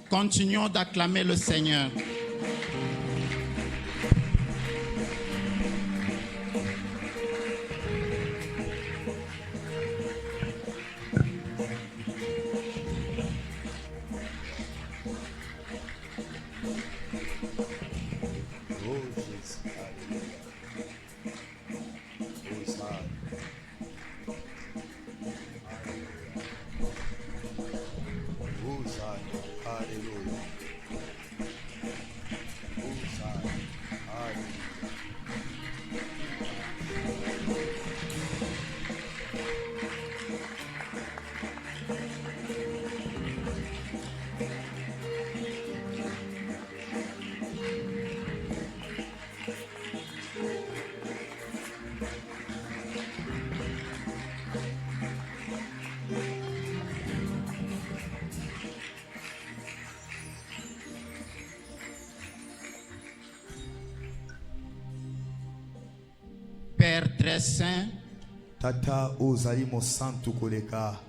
Continuons d'acclamer le Seigneur. Père très saint, Tata ozali mosantu koleka.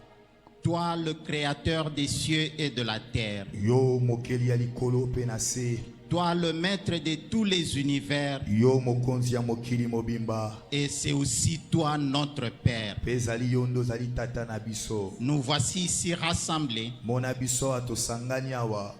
toi le créateur des cieux et de la terre, Yo mokeli ya likolo pe na se. toi le maître de tous les univers, Yo mokonzi ya mokili mobimba. et c'est aussi toi notre Père. Pe ezali yo ndo ozali tata na biso. Nous voici ici rassemblés, Mona biso atosangani awa.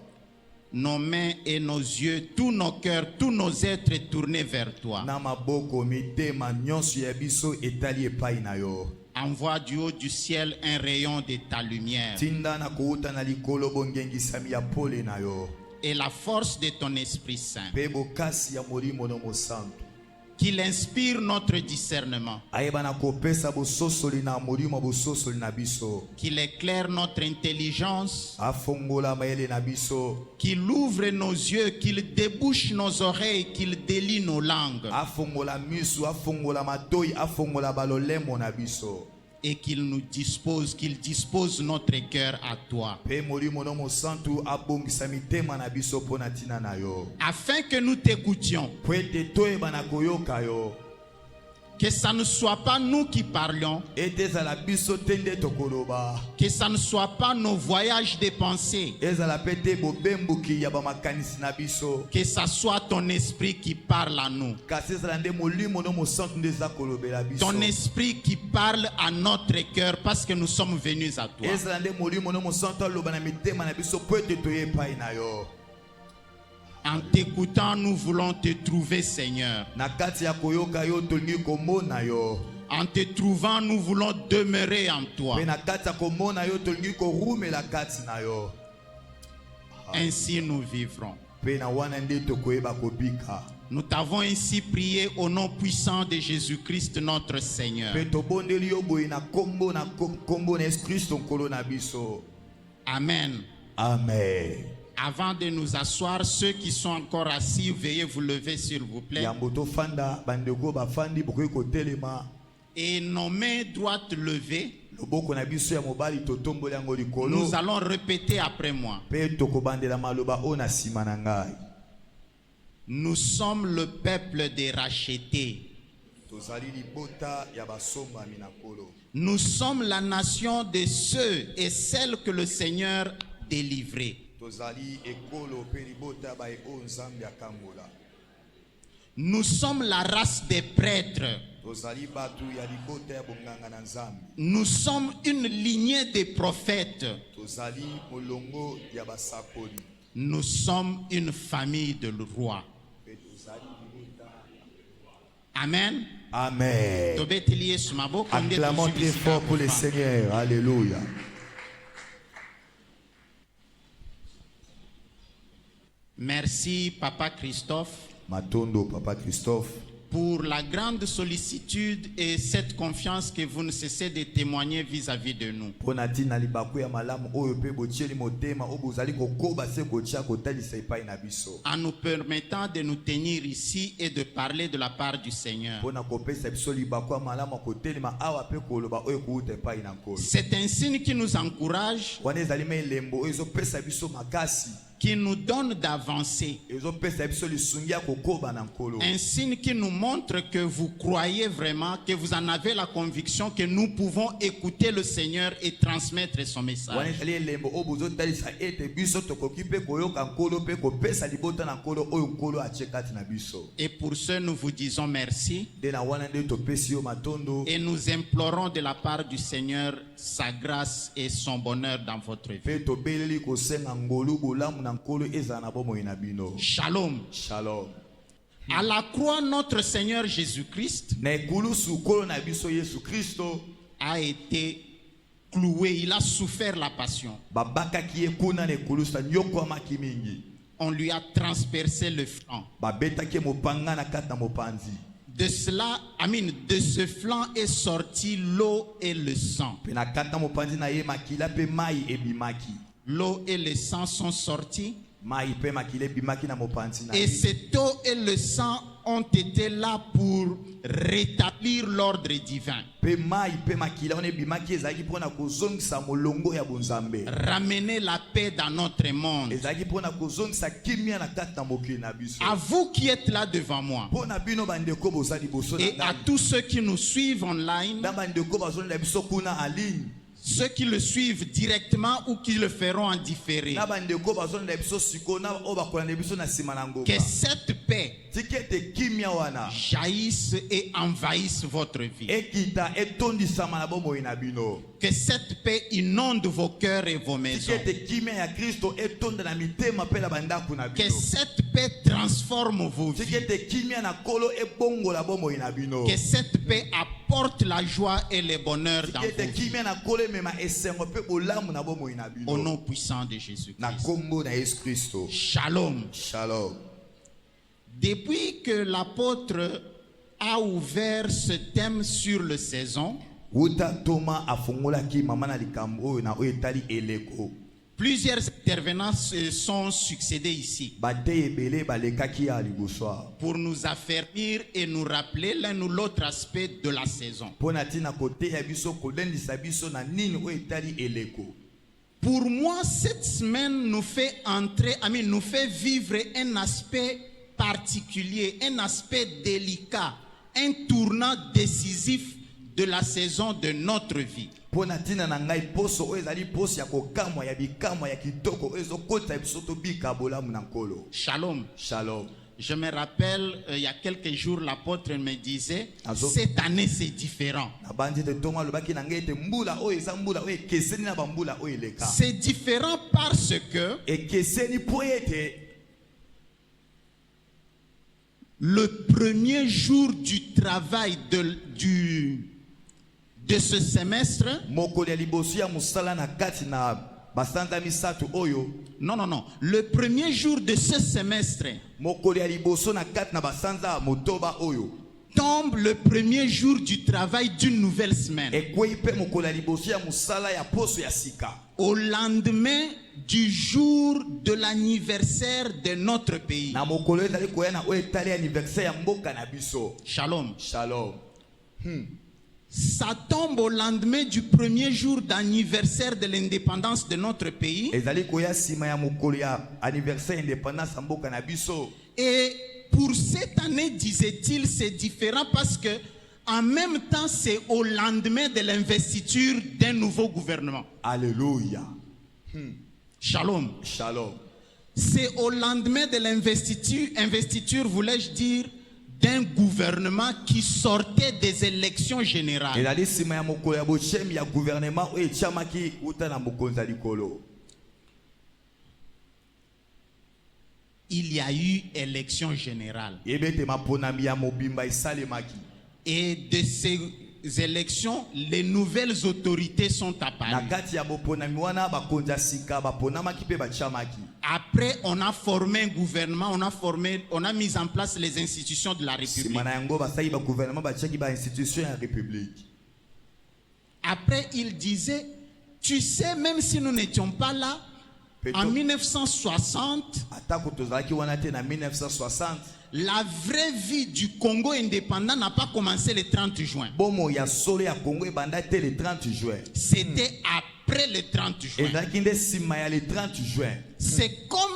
nos mains et nos yeux, tous nos cœurs, tous nos êtres tournés vers toi. Na maboko mitema nyonso ya biso etali epai na yo. Envoie du haut du ciel un rayon de ta lumière Tinda na kouta na likolo bongengisami ya pole na yo. et la force de ton Esprit Saint, Pe bokasi ya molimo no mosantu. qu'il inspire notre discernement, Ayeba na kopesa bososoli na molimo bososoli na biso. qu'il éclaire notre intelligence, Afongola mayele na biso. qu'il ouvre nos yeux, qu'il débouche nos oreilles, qu'il délie nos langues Afongola misu, afongola matoi, afongola balolemo na biso. et qu'il dispose notre cœur à toi, Pe molimo no mosantu abongisa mitema na biso pona tina na yo. afin que nous t'écoutions, Po ete toyeba na koyoka yo. que ça ne soit pas nous qui parlions, Ete ezala biso tende tokoloba. que ça ne soit pas nos voyages de pensée, Ezala pete bobembuki ya bamakanisi na biso. que ça soit ton esprit qui parle à nous, Kasi ezala nde molimo no mosantu nde eza kolobela biso. ton esprit qui parle à notre cœur parce que nous sommes venus à toi. Ezala nde molimo no mosantu aloba na mitema na biso po ete toye epai na yo. En t'écoutant, nous voulons te trouver, Seigneur. Na kati ya koyoka yo tolingi komona yo. En te trouvant, nous voulons demeurer en toi. Pe na kati ya komona yo tolingi korumela kati na yo. Ainsi nous vivrons. Pe na wana nde tokoyeba kobika. Nous t'avons ainsi prié au nom puissant de Jésus-Christ notre Seigneur. Pe tobondeli yo boye na kombo na Yesu Kristo nkolo na biso. Amen. Amen. Avant de nous asseoir, ceux qui sont encore assis, veuillez vous lever s'il vous plaît. Yambo tofanda bandeko bafandi bokoki kotelema. Et nos mains droites levées, Loboko na biso ya mobali totomboli yango likolo. nous allons répéter après moi. Pe tokobandela maloba o na sima na ngai. Nous sommes le peuple des rachetés. Tozali libota ya basomba minakolo. Nous sommes la nation de ceux et celles que le Seigneur a délivrés. Tozali ekolo pe libota ba o nzambe akangola. Nous sommes la race des prêtres. Tozali batu ya libota ya bonganga na nzambe. Nous sommes une lignée de prophètes. Tozali molongo ya basakoli. Nous sommes une famille de rois. Amen. Amen. Acclamons très fort pour le Seigneur. Alléluia. Merci, Papa Christophe, Matondo, Papa Christophe, pour la grande sollicitude et cette confiance que vous ne cessez de témoigner vis-à-vis de nous. En nous permettant de nous tenir ici et de parler de la part du Seigneur. C'est un signe qui nous encourage qui nous donne d'avancer. Un signe qui nous montre que vous croyez vraiment, que vous en avez la conviction que nous pouvons écouter le Seigneur et transmettre son message. Et pour ce, nous vous disons merci et nous implorons de la part du Seigneur sa grâce et son bonheur dans votre vie. Shalom. Shalom. À la croix, notre Seigneur Jésus-Christ a été cloué, il a souffert la passion. On lui a transpercé le flanc. De cela, de ce flanc est sorti l'eau et le sang. L'eau et le sang sont sortis. Et cette eau et le sang ont été là pour rétablir l'ordre divin. Ramener la paix dans notre monde. À vous qui êtes là devant moi et à tous ceux qui nous suivent online, ceux qui le suivent directement ou qui le feront en différé, que cette paix jaillisse et envahisse votre vie. Que cette paix inonde vos cœurs et vos maisons. Que cette paix transforme vos vies. Que cette paix apporte la joie et le bonheur dans vos vies. Au nom puissant de Jésus-Christ. Shalom. Shalom. Depuis que l'apôtre a ouvert ce thème sur la saison, plusieurs intervenants se sont succédés ici pour nous affermir et nous rappeler l'un ou l'autre aspect de la saison. Pour moi, cette semaine nous fait nous fait vivre un aspect particulier, un aspect délicat, un tournant décisif de la saison de notre vie. Shalom. Shalom. Je me rappelle, il y a quelques jours, l'apôtre me disait, cette année c'est différent. C'est différent parce que le premier jour du travail de ce semestre, non, le premier jour de ce semestre tombe le premier jour du travail d'une nouvelle semaine. Au lendemain du jour de l'anniversaire de notre pays. Shalom. Shalom. Ça tombe au lendemain du premier jour d'anniversaire de l'indépendance de notre pays. Et pour cette année, disait-il, c'est différent parce que en même temps, c'est au lendemain de l'investiture d'un nouveau gouvernement. Alléluia. Shalom. Shalom. C'est au lendemain de l'investiture, voulais-je dire, d'un gouvernement qui sortait des élections générales. Il y a eu élection générale. Et de ces élections, les nouvelles autorités sont apparues. Après, on a formé un gouvernement, on a mis en place les institutions de la République. Après, il disait, tu sais, même si nous n'étions pas là, en 1960, la vraie vie du Congo indépendant n'a pas commencé le 30 juin. C'était après le 30 juin. C'est comme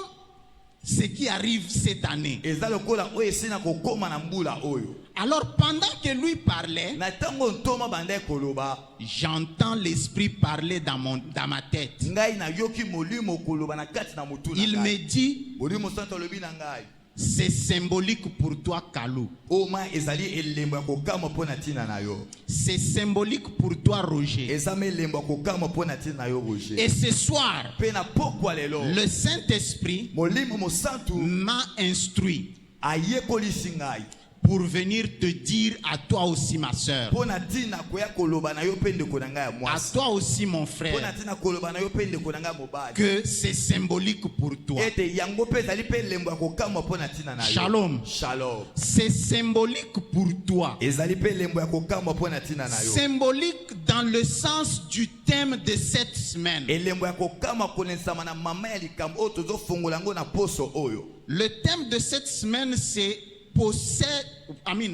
ce qui arrive cette année. eza lokola oyo esina kokoma na mbula oyo. Alors pendant que lui parlait, Na tango ntoma banda koloba, j'entends l'esprit parler dans ma tête. ngai na yoki molimo koloba na kati na mutu na Il me ngai. dit, Molimo santo lobi na ngai. c'est symbolique pour toi, Kalou. Oma ezali elembo ya kokama pona tina na yo. C'est symbolique pour toi, Roger. Ezame elembo ya kokama pona tina na yo Roger. Et ce soir, Pe na pokwa lelo. le Saint-Esprit Molimo mosantu m'a instruit ayekolisi ngai. pour venir te dire à toi aussi, ma soeur, Pona tina koya koloba na yo pe ndeko na ngai ya à mwasi. toi aussi, mon Pona frère, tina koloba na yo pe ndeko na ngai mobali. que c'est symbolique pour toi. Ete yango pe ezali pe elembo ya kokama pona tina na yo. Shalom. Shalom. C'est symbolique pour toi. Ezali pe elembo ya kokama pona tina na yo. Symbolique dans le sens du thème de cette semaine. Elembo ya kokama konesama na mama ya likambo oyo tozofongola yango na poso oyo. Le thème de cette semaine, c'est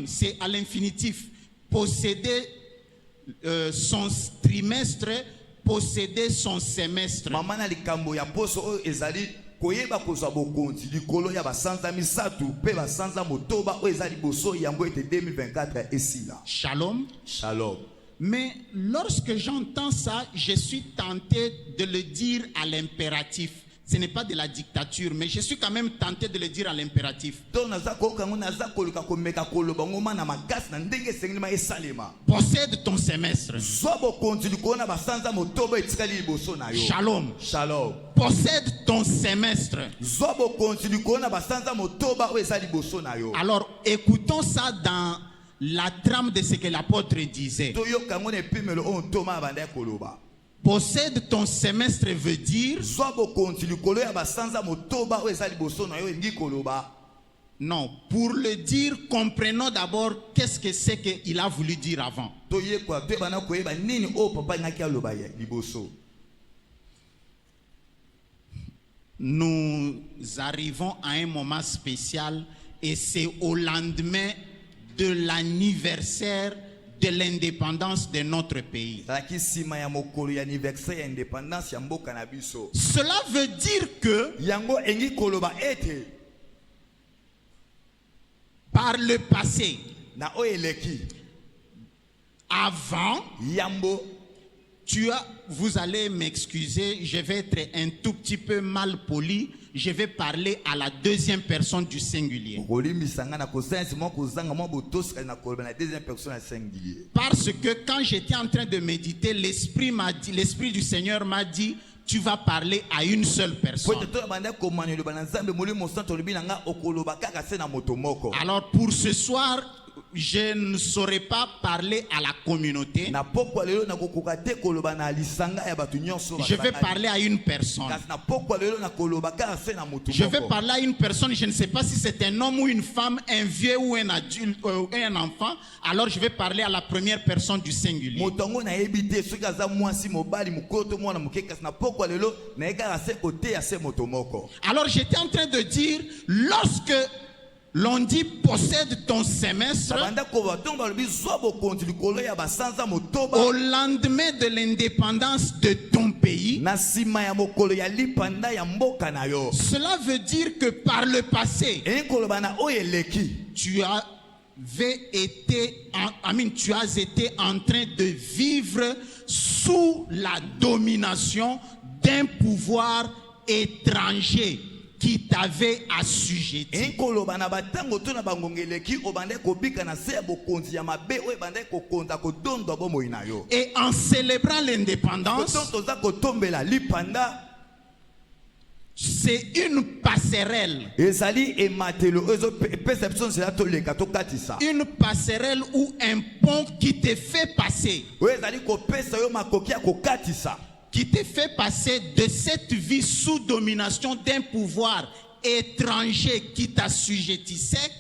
c'est à l'infinitif. Posséder son trimestre, posséder son semestre. Mama na likambo ya poso oyo ezali koyeba kozwa bokonzi likolo ya basanza misatu pe basanza motoba oyo ezali boso yango ete 2024 esila. Shalom. Shalom. Mais lorsque j'entends ça, je suis tenté de le dire à l'impératif. Ce n'est pas de la dictature, mais je suis quand même tenté de le dire à l'impératif. Possède ton semestre. Shalom. Shalom. Possède ton semestre. Alors écoutons ça dans la trame de ce que l'apôtre disait. Possède ton semestre veut dire non, pour le dire, comprenons d'abord qu'est-ce que c'est qu'il a voulu dire avant. Nous arrivons à un moment spécial et c'est au lendemain de l'anniversaire de l'indépendance de notre pays. Cela veut dire que par le passé, avant, vous allez m'excuser, je vais être un tout petit peu mal poli. Je vais parler à la deuxième personne du singulier. Parce que quand j'étais en train de méditer, l'Esprit du Seigneur m'a dit, tu vas parler à une seule personne. Alors pour ce soir, je ne saurais pas parler à la communauté. Je vais parler à une personne. Je vais parler à une personne, je ne sais pas si c'est un homme ou une femme, un vieux ou un adulte ou un enfant. Alors je vais parler à la première personne du singulier. Alors j'étais en train de dire, lorsque l'on dit possède ton semestre, au lendemain de l'indépendance de ton pays, cela veut dire que par le passé, tu as été en train de vivre sous la domination d'un pouvoir étranger qui t'avait assujetti. Et en célébrant l'indépendance, c'est une passerelle. Une passerelle ou un pont qui te fait passer. Qui te fait passer de cette vie sous domination d'un pouvoir étranger qui t'assujettissait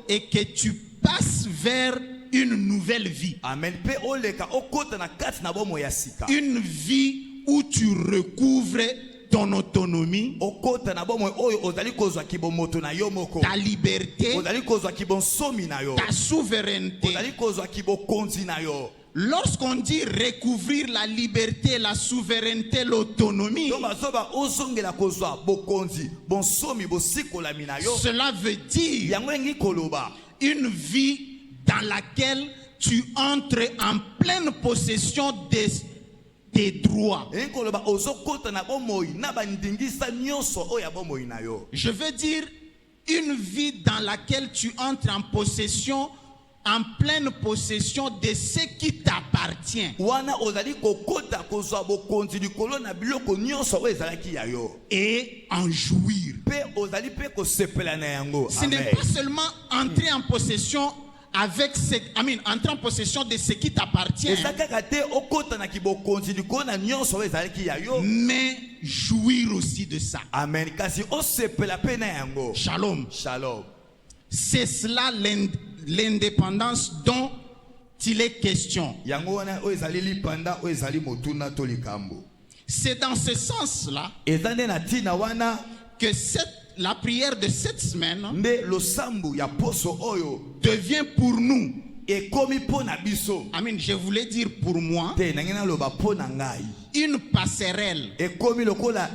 et que tu passes vers une nouvelle vie. Une vie où tu recouvres ton autonomie, okota na bomoi oyo ozali kozwa kibomoto na yo moko, ta liberté, ozali kozwa kibonsomi na yo, ta souveraineté. ozali kozwa kibokonzi na yo. Lorsqu'on dit recouvrir la liberté, la souveraineté, l'autonomie, to bazoba ozongela kozwa bokonzi bonsomi bosikolami na yo, cela veut dire yango engi koloba une vie dans laquelle tu entres en pleine possession des droits. engi koloba ozokota na bomoi na bandingisa nyonso oyo ya bomoi na yo. Je veux dire une vie dans laquelle tu entres en pleine possession de ce qui t'appartient. Wana ozali kokota kozwa bokonzi likolo na biloko nyonso oyo ezalaki ya yo, Et en jouir. pe ozali pe kosepela na yango. Ce n'est pas seulement entrer en possession entrer en possession de ce qui t'appartient, eza kaka te okota na kibokonzi likolo na nyonso oyo ezalaki ya yo, mais jouir aussi de ça. amen, kasi osepela pe na yango. Shalom. Shalom. C'est cela l'indépendance dont il est question. Yango wana oyo ezali lipanda oyo ezali motuna to likambo. C'est dans ce sens-là Eza nde na ntina wana que la prière de cette semaine nde losambu ya poso oyo devient pour nous. ekomi mpo na biso. Amen. Je voulais dire pour moi, Te nangi naloba mpo na ngai. une passerelle. Ekomi lokola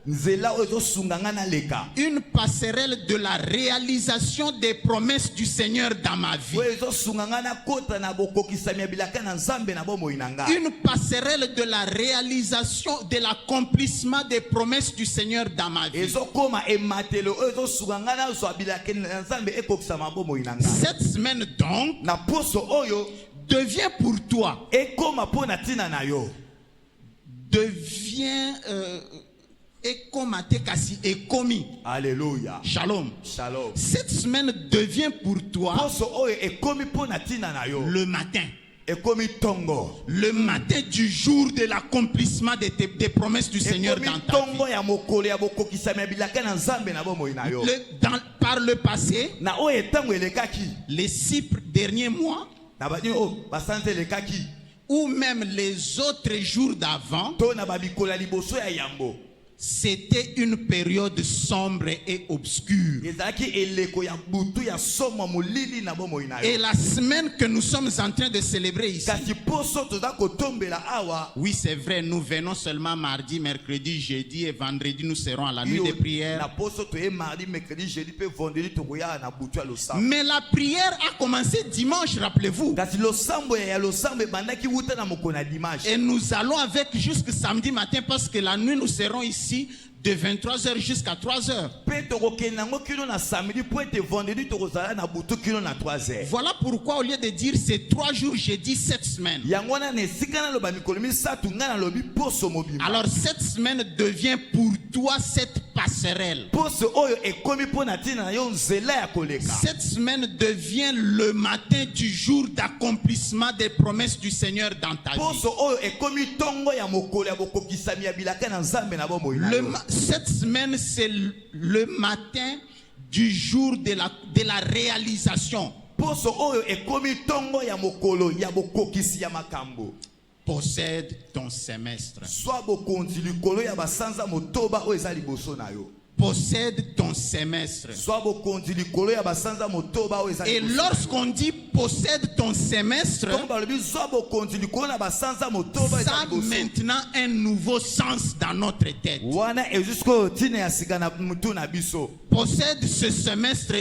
nzela oyo ezosunga ngai naleka. Une passerelle de la réalisation des promesses du Seigneur dans ma vie. Oyo ezosunga ngai nakota na bokokisami ya bilaka na Nzambe na bomoi na ngai. Une passerelle de la réalisation, de l'accomplissement des promesses du Seigneur dans ma vie. Ezokoma ematelo oyo ezosunga ngai nazwa bilaka na Nzambe ekokisama bomoi na ngai. Cette semaine donc Na poso oyo devient pour toi, ekoma mpo na ntina na yo. devient ekomi. Alléluia. Shalom. Shalom. Cette semaine devient pour toi Poso oyo ekomi mpo na ntina na yo. le matin. Ekomi tongo. Le matin du jour de l'accomplissement des promesses du Seigneur Ekomi dans ta vie. tongo ya mokolo ya bokokisami ya bilaka na Nzambe na bomoi na yo. Par le passé, Na oyo etango elekaki. les 6 derniers mois, Na bani o basante elekaki. ou même les autres jours d'avant, To na babikolo ya liboso ya yambo. c'était une période sombre et obscure. Ezalaki eleko ya butu ya somo molili na bomoi na Et yo. la semaine que nous sommes en train de célébrer ici, Kasi poso toza kotombela awa. oui c'est vrai, nous venons seulement mardi, mercredi, jeudi et vendredi, nous serons à la nuit de Na prière. poso toye mardi, mercredi, jeudi pe vendredi tokoya na butu ya losambo. Mais la prière a commencé dimanche, rappelez-vous. Kasi losambo ya losambo ebandaki wuta na mokona dimanche. Et nous allons avec jusqu'à samedi matin parce que la nuit nous serons ici de 23h jusqu'à 3h. Pe tokokende nango kino na samedi po ete vendredi tokozala na butu kino na 3h. Voilà pourquoi au lieu de dire c'est 3 jours, j'ai dit 7 semaines. Yango wana na esika naloba mikolo misatu ngai nalobi poso mobimba. Alors cette semaine devient pour toi cette passerelle. Poso oyo ekomi mpo na ntina na yo nzela ya koleka. Cette semaine devient le matin du jour d'accomplissement des promesses du Seigneur dans ta vie. Poso oyo ekomi tongo ya mokolo ya bokokisami ya bilaka na Nzambe na bomoi na yo. Cette semaine, c'est le matin du jour de la réalisation. Poso oyo ekomi tongo ya mokolo ya bokokisi ya makambo. Possède ton semestre. Soit bokonzi likolo ya basanza motoba oyo eza liboso na yo. Possède ton semestre. Soit bokonzi likolo ya basanza motoba oyo eza Et liboso. lorsqu'on dit possède ton semestre, Comme balobi soit bokonzi likolo na basanza motoba eza ça a liboso. maintenant un nouveau sens dans notre tête. Wana ejusko tina ya sika na mutu na biso. Possède ce semestre,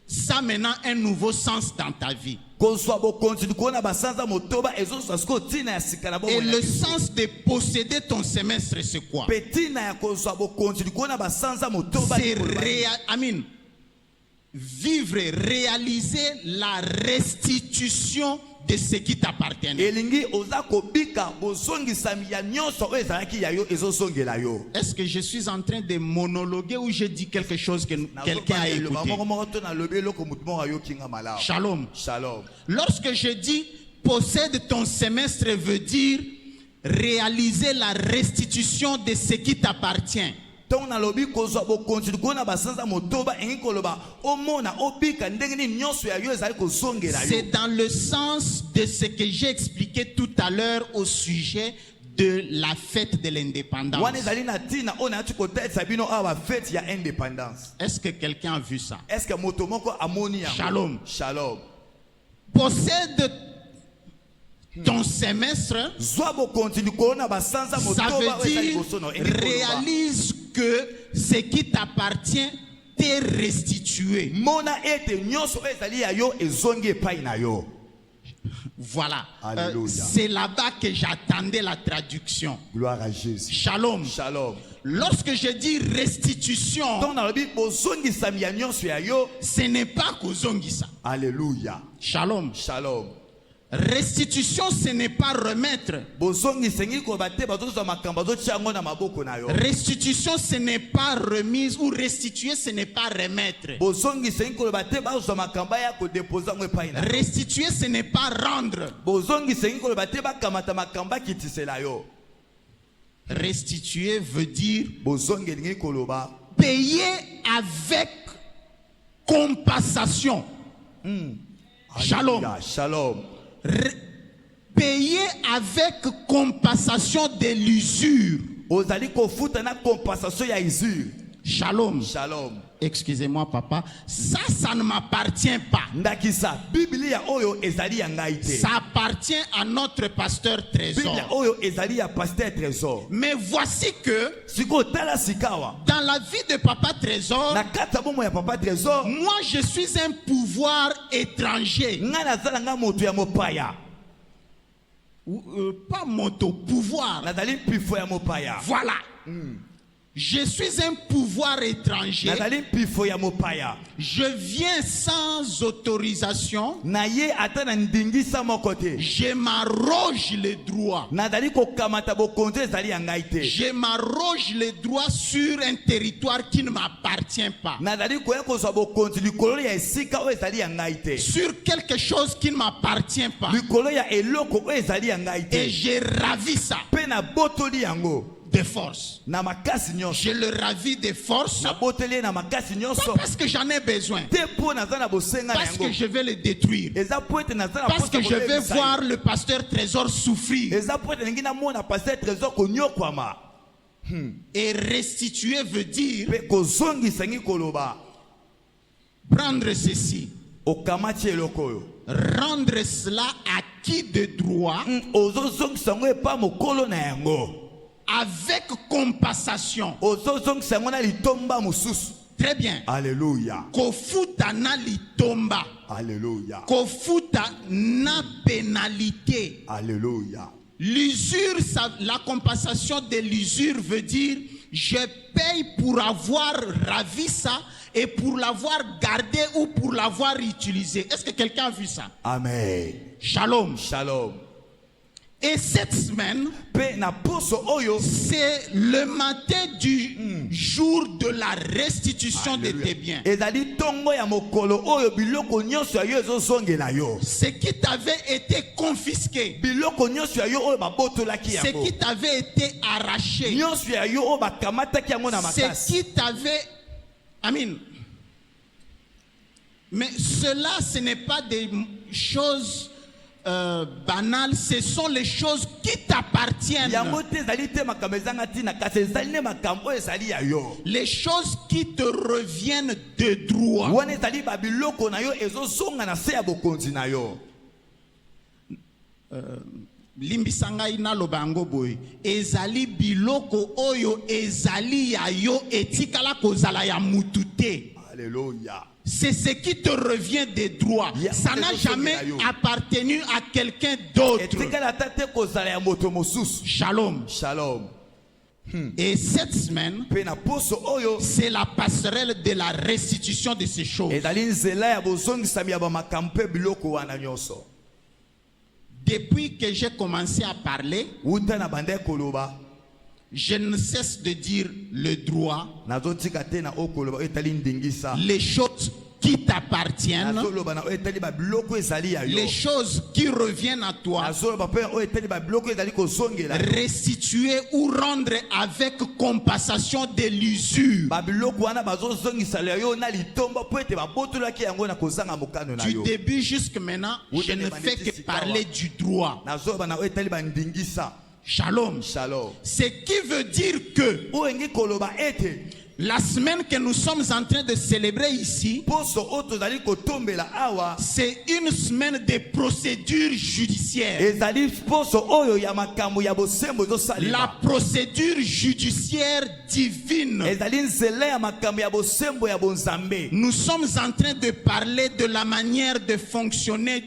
ça a maintenant un nouveau sens dans ta vie. Kozwa bokonzi likolo na basanza motoba ezoswa siko tina ya sika na Et bomoi na le biso. sens de posséder ton semestre, c'est quoi? Petina ya kozwa bokonzi likolo na basanza motoba C'est likolo. vivre, réaliser la restitution de ce qui t'appartient. Elingi oza kobika bozongisami ya nyonso oyo ezalaki ya yo ezozongela yo. Est-ce que je suis en train de monologuer ou je dis quelque chose que quelqu'un a écouté? Shalom. Shalom. Lorsque je dis possède ton semestre veut dire réaliser la restitution de ce qui t'appartient. Donc nalobi kozwa bokonzi likolo na basanza motoba engi koloba omona obika ndenge nini nyonso ya yo ezali kozongela yo. C'est dans le sens de ce que j'ai expliqué tout à l'heure au sujet de la fête de l'indépendance. wana ezali na ntina oyo nayaki kotalisa bino awa fete ya indépendance. Est-ce que quelqu'un a vu ça? Est-ce que moto moko amoni yango? Shalom. Shalom. Possède ton semestre, Zwa bokonzi likolo na basanza ça motoba oyo veut ezali dire liboso na yo. Elingi koloba. réalise que ce qui t'appartient t'est restitué. Mona ete nyonso oyo ezali ya yo ezongi epai na yo. Voilà. Alléluia. C'est là-bas que j'attendais la traduction. Gloire à Jésus. Shalom. Shalom. Lorsque je dis restitution, Donc dans le Bible, bozongisami ya nyonso ya yo. ce n'est pas kozongisa. Alléluia. Shalom. Shalom. Restitution, ce n'est pas remettre. Bozongisengi ko bate bazozwa makambo bazotia yango na maboko na yo. Restitution, ce n'est pas remise, ou restituer, ce n'est pas remettre. Bozongisengi ko bate bazozwa makambo ya ko déposer yango epai na yo. Restituer, ce n'est pas rendre. Bozongisengi ko bate bakamata makambo kitisela yo. Restituer veut dire Bozongelingi koloba payer avec compensation. Shalom. Alléluia. Shalom. Payer avec compensation de l'usure. Ozali kofuta na compensation ya usure. Shalom. Shalom. Excusez-moi, papa. Ça ne m'appartient pas. Ndakisa Biblia oyo ezali ya ngai te. Ça appartient à notre pasteur Biblia Trésor. oyo ezali ya pasteur Trésor. Mais voici que Siko tala sikawa. dans la vie de papa Trésor, Na kata bomo ya papa Trésor. moi je suis un pouvoir étranger. Nga nazala nga moto ya mopaya. Pas moto, pouvoir. Nazali pifo ya mopaya. Voilà. Je suis un pouvoir étranger. Nazali pifo ya mopaya. Je viens sans autorisation. Na ye ata na ndingisa moko te. Je m'arroge les droits. Nazali kokamata bokonzi ezali ya ngai te. Je m'arroge les droits sur un territoire qui ne m'appartient pas. Nazali koya kozwa bokonzi likolo ya esika oyo ezali ya ngai te. Sur quelque chose qui ne m'appartient pas. Likolo ya eloko oyo ezali ya ngai te. Et je ravis ça Pe na botoli yango. de force. Na makasi nyonso. Je le ravis de force. Na boteli na makasi Pas nyonso. parce que j'en ai besoin. Te po naza na bosenga na Parce yango. que je vais le détruire. Eza po ete naza na Parce posa que je vais kolebisa voir le pasteur Trésor souffrir. eza po ete ndenge namona paster Trésor konyokwama. Et restituer veut dire Pe kozongisangi koloba. prendre ceci, Okamati eloko oyo. rendre cela acquis de droit Ozozongisa yango epa mokolo na yango. avec compensation. Ozozongisa yango na litomba mosusu. Très bien. Alléluia. Kofuta na litomba. Alléluia. Kofuta na pénalité. Alléluia. L'usure, la compensation de l'usure veut dire je paye pour avoir ravi ça et pour l'avoir gardé ou pour l'avoir utilisé. Est-ce que quelqu'un a vu ça? Amen. Shalom. Shalom. Et cette semaine, Pe na poso oyo. c'est le matin du jour de la restitution de tes biens. Ezali tongo ya mokolo oyo biloko nyonso ya yo ezozongela yo. Ce qui t'avait été confisqué, Biloko nyonso ya yo oyo babotolaki ce yango. qui t'avait été arraché, Nyonso ya yo oyo bakamataki yango na ce makasi. qui t'avait... Amen. Mais cela, ce n'est pas des choses banales, ce sont les choses qui t'appartiennent. Yango te ezali te makambo ezanga ntina kasi ezali ne makambo oyo ezali ya yo. Les choses qui te reviennent de droit. Wana ezali babiloko na yo ezozonga na se ya bokonzi na yo. Limbisa ngai naloba yango boye ezali biloko oyo ezali ya yo etikala kozala ya mutu te. Alléluia. C'est ce qui te revient des droits. Ça n'a jamais appartenu à quelqu'un d'autre. Etikala tate kozala ya moto mosusu. Shalom. Shalom. Et cette semaine, Pe na poso oyo c'est la passerelle de la restitution de ces choses. ezali nzela ya bozongisami ya bamakambo mpe biloko wana nyonso. Depuis que j'ai commencé à parler, Wuta na bande koloba. je ne cesse de dire le droit, Nazotika te na okoloba etali ndingisa. les choses qui t'appartiennent, Nazoloba na etali ba biloko ezali ya yo. les choses qui reviennent à toi, Nazoloba pe o etali ba biloko ezali kozongela. restituer ou rendre avec compensation de l'usure. Ba biloko wana bazozongisa ya yo na litomba po ete babotolaki yango na kozanga mokano na Du yo. début jusque maintenant, je ne fais que parler du droit. Nazoloba na etali ba ndingisa. Shalom. Shalom. Ce qui veut dire que Oengi koloba ete la semaine que nous sommes en train de célébrer ici, poso oto zali kotombela awa c'est une semaine de procédures judiciaires. ezali poso oyo ya makambo ya bosembo La ezosalema. procédure judiciaire divine. ezali nzela ya makambo ya bosembo ya bonzambe. Nous sommes en train de parler de la manière de fonctionner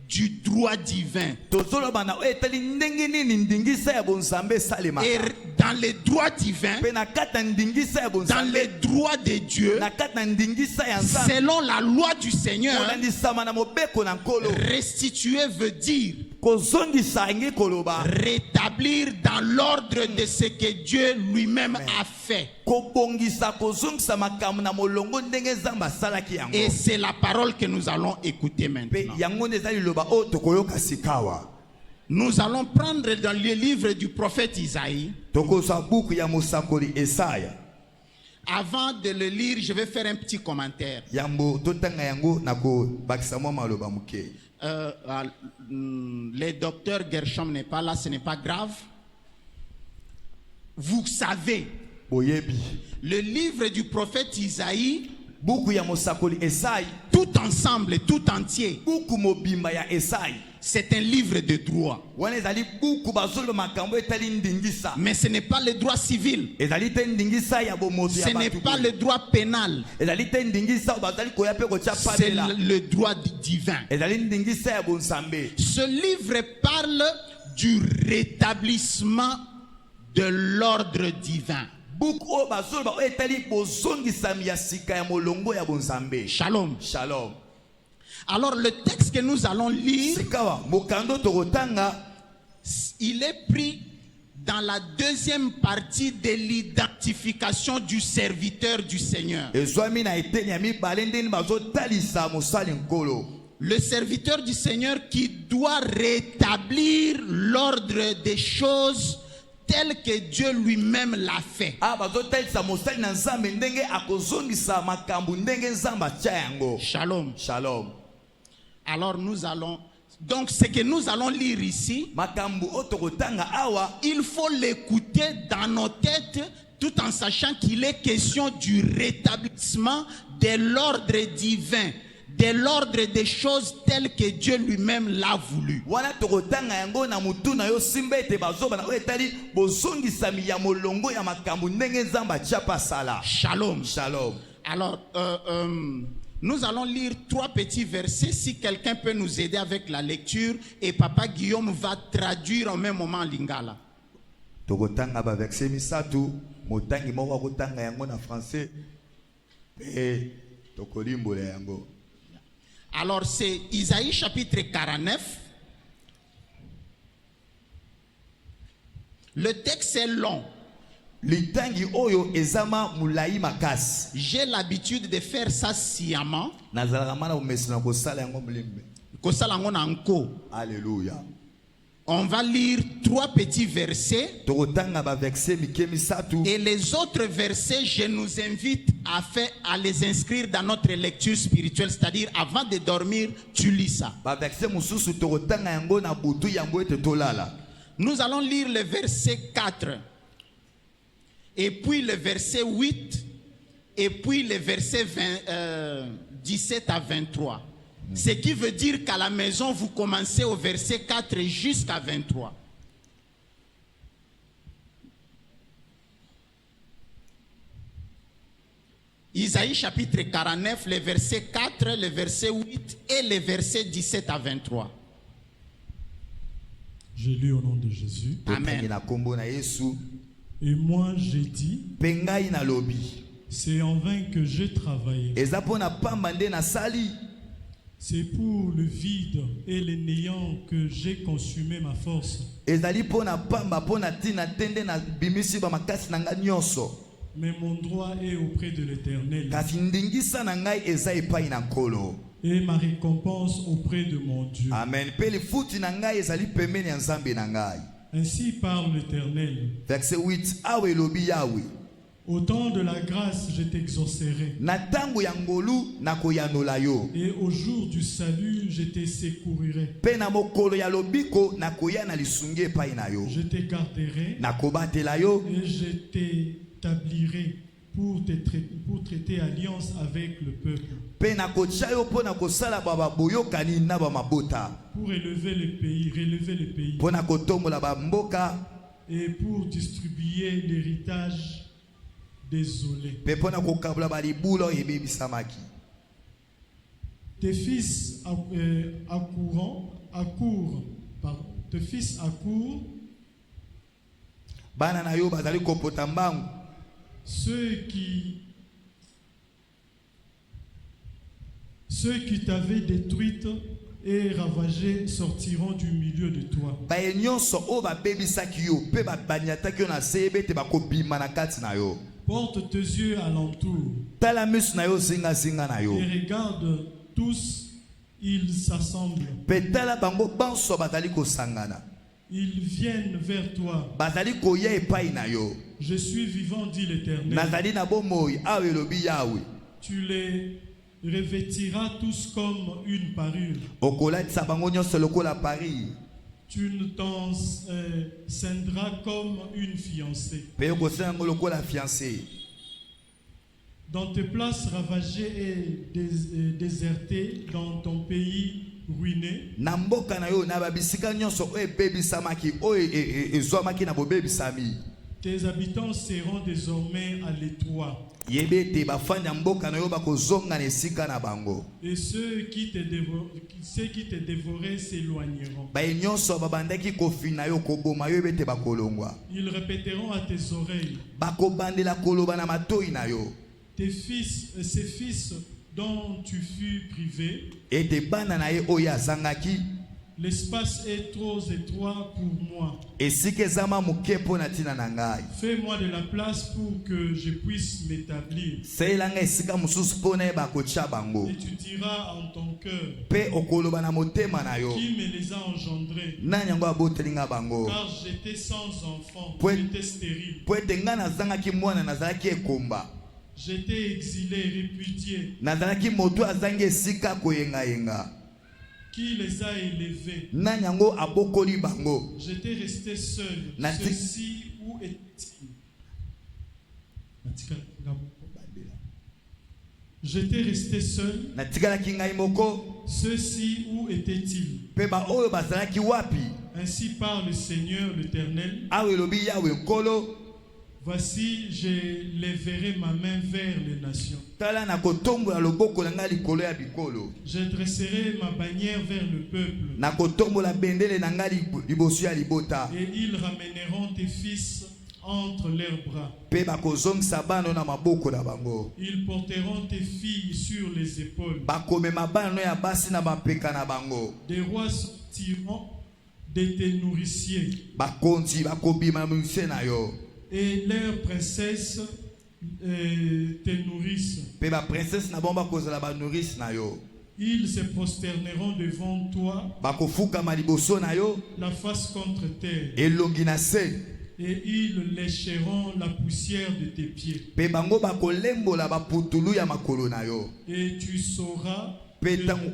du droit divin. tozoloba na oyo etali ndenge nini ndingisa ya bonzambe esalemaka. Et dans les droits divins, mpe na kati na ndingisa ya dans bonzambe les droits de Dieu, na kati na ndingisa ya nzambe selon la loi du Seigneur, kolandisama na mobeko na nkolo restituer veut dire kozongisa engi koloba rétablir dans l'ordre de ce que Dieu lui-même a fait. kobongisa kozongisa makambo na molongo ndenge nzambe asalaki yango. Et c'est la parole que nous allons écouter mpe maintenant. yango nde eza liloba oyo tokoyoka sikawa. Nous allons prendre dans le livre du prophète Isaïe. tokozwa buku ya mosakoli esaya. Avant de le lire, je vais faire un petit commentaire. yambo totanga yango na kobakisa mwa maloba moke. Le docteur Gershom n'est pas là, ce n'est pas grave. Vous savez, boyebi le livre du prophète Isaïe, buku ya mosakoli esai tout ensemble, tout entier, buku mobimba ya esai c'est un livre de droit. wana ezali buku bazoloba makambo etali ndingisa. Mais ce n'est pas le droit civil. ezali te ndingisa ya bomoto Ce ya n'est bato pas boye. le droit pénal. ezali te ndingisa oyo bazali koya mpe kotya C'est pamela. le droit divin. ezali ndingisa ya bonzambe. Ce livre parle du rétablissement de l'ordre divin. buku oyo bazoloba oyo etali bozongisami ya sika ya molongo ya bonzambe. Shalom. Shalom. Alors le texte que nous allons lire, sikawa mokando tokotanga il est pris dans la deuxième partie de l'identification du serviteur du Seigneur. ezwami na eteni ya mibale ndeni bazotalisa mosali nkolo. Le serviteur du Seigneur qui doit rétablir l'ordre des choses tel que Dieu lui-même l'a fait. bazotalisa mosali na nzambe ndenge akozongisa makambo ndenge nzambe atya yango. Shalom. Shalom. Alors nous allons, donc ce que nous allons lire ici, makambo oyo tokotanga awa il faut l'écouter dans nos têtes tout en sachant qu'il est question du rétablissement de l'ordre divin, de l'ordre des choses telles que Dieu lui-même l'a voulu. wana tokotanga yango na mutu na yo simba ete bazoba na oyo etali bozongisami ya molongo ya makambo ndenge nzambe atya pasala. Shalom. Shalom. Alors, nous allons lire 3 petits versets. Si quelqu'un peut nous aider avec la lecture, et Papa Guillaume va traduire en même moment Lingala. tokotanga ba verset misatu motangi moko akotanga yango na français pe tokolimbola yango. Alors, c'est Isaïe chapitre 49. Le texte est long. litangi oyo ezama mulai makasi. J'ai l'habitude de faire ça sciemment. nazalaka mana bomesi na kosala yango molimbe. Kosalango na nko. Alléluia. On va lire 3 petits versets. tokotanga ba verset mike misatu. Et les autres versets, je nous invite à les inscrire dans notre lecture spirituelle. C'est-à-dire, avant de dormir, tu lis ça. ba verset mususu tokotanga yango na butu yango ete tolala. Nous allons lire le verset 4. Et puis le verset 8. Et puis le verset 17 à 23. Ce qui veut dire qu'à la maison, vous commencez au verset 4 jusqu'à 23. Isaïe chapitre 49, le verset 4, le verset 8 et le verset 17 à 23. Je lis au nom de Jésus. Amen. totangi na kombo na Yesu. Et moi j'ai dit, Pe ngai na lobi c'est en vain que j'ai travaillé. eza mpo na pamba nde nasali. C'est pour le vide et le néant que j'ai consumé ma force. ezali mpo na pamba mpo na ntina te nde nabimisi bamakasi na ngai nyonso. Mais mon droit est auprès de l'Éternel kasi ndingisa na ngai eza epai na nkolo. et ma récompense auprès de mon Dieu. Amen. Mpe lifuti na ngai ezali pembeni ya nzambe na ngai. Ainsi parle l'Éternel. Verset 8. Awe elobi Yawe. Au temps de la grâce, je t'exaucerai. Na tango ya ngolu nakoyanola yo. Et au jour du salut, je te secourirai. Pe na mokolo ya lobiko nakoya na lisungi epai na yo. Je te garderai Nakobatela yo. et je t'établirai pour traiter alliance avec le peuple. Pe nakotia yo mpo na kosala boyokani na bamabota. Pour élever le pays, relever le pays. Mpo na kotombola bamboka. Et pour distribuer l'héritage désolé. Pe mpo na kokabula balibula oyo ebebisamaki. Tes fils tes fils accourent. Bana na yo bazali kopota mbangu. Ceux qui t'avaient détruite et ravagée sortiront du milieu de toi. Baye nyonso o babebisaki yo pe babanyataki yo na sebe te bakobima na kati na yo. Porte tes yeux alentour. Tala misu na yo zinga na yo. Et regarde tous, ils s'assemblent. Pe tala bango banso bazali kosangana. Ils viennent vers toi. Bazali koya epai na yo. Je suis vivant, dit l'Éternel. Nazali na bomoi awe elobi Yawe. Tu les revêtiras tous comme une parure. Okolatisa bango nyonso lokola parure. Tu ne t'en ceindras comme une fiancée. Pe okosenga ngo lokola fiancé. Dans tes places ravagées et désertées, dans ton pays ruiné, Na mboka na yo na babisika nyonso oyo ebebisamaki oyo ezwamaki na bobebisami. tes habitants seront désormais à l'étroit. Yebete bafanya mboka na yo bakozonga na esika na bango. Et ceux qui te dévoraient s'éloigneront. Baye nyonso babandaki kofina yo koboma yo ebete bakolongwa. Ils répéteront à tes oreilles. Bakobandela koloba na matoi na yo. Ces fils dont tu fus privé, Ete bana na ye oyo azangaki. l'espace est trop étroit pour moi. Esika ezama moke mpo na ntina na ngai. Fais-moi de la place pour que je puisse m'établir. Selanga esika mosusu mpo na ye bakotia bango. Et tu diras en ton cœur, Pe okoloba na motema na yo. qui me les a engendrés? Nani yango abotelinga bango. Car j'étais sans enfant, Point- j'étais stérile. Po ete ngai nazangaki mwana nazalaki ekomba. J'étais exilé, répudié. Nazalaki moto azangi esika koyengayenga. Qui les a élevés? Nani yango abokoli bango. J'étais resté seul. Nati- Ceci où est-il? J'étais resté seul. Natikalaki ngai moko. Ceci où était-il? Pe ba oyo bazalaki wapi. Ainsi parle le Seigneur l'Éternel. Awe elobi Yawe nkolo. Voici, je lèverai ma main vers les nations. Tala na kotombola loboko na ngai likolo ya bikolo. Je dresserai ma bannière vers le peuple. Na kotombola bendele na ngai liboso ya libota. Et ils ramèneront tes fils entre leurs bras. Pe bakozongisa bana na maboko na bango. Ils porteront tes filles sur les épaules. Bakomema bana ya basi na bapeka na bango. Des rois sortiront de tes nourriciers. Bakonzi bakobima na mise na yo. Et leurs princesses te nourrissent. Pe ba princesse na bomba kozala ba nourrice na yo. Ils se prosterneront devant toi, Bakofukama liboso na yo. la face contre terre. Elongi na se. Et ils lécheront la poussière de tes pieds. Pe bango bakolembola baputulu ya makolo na yo. Et tu sauras Pe tango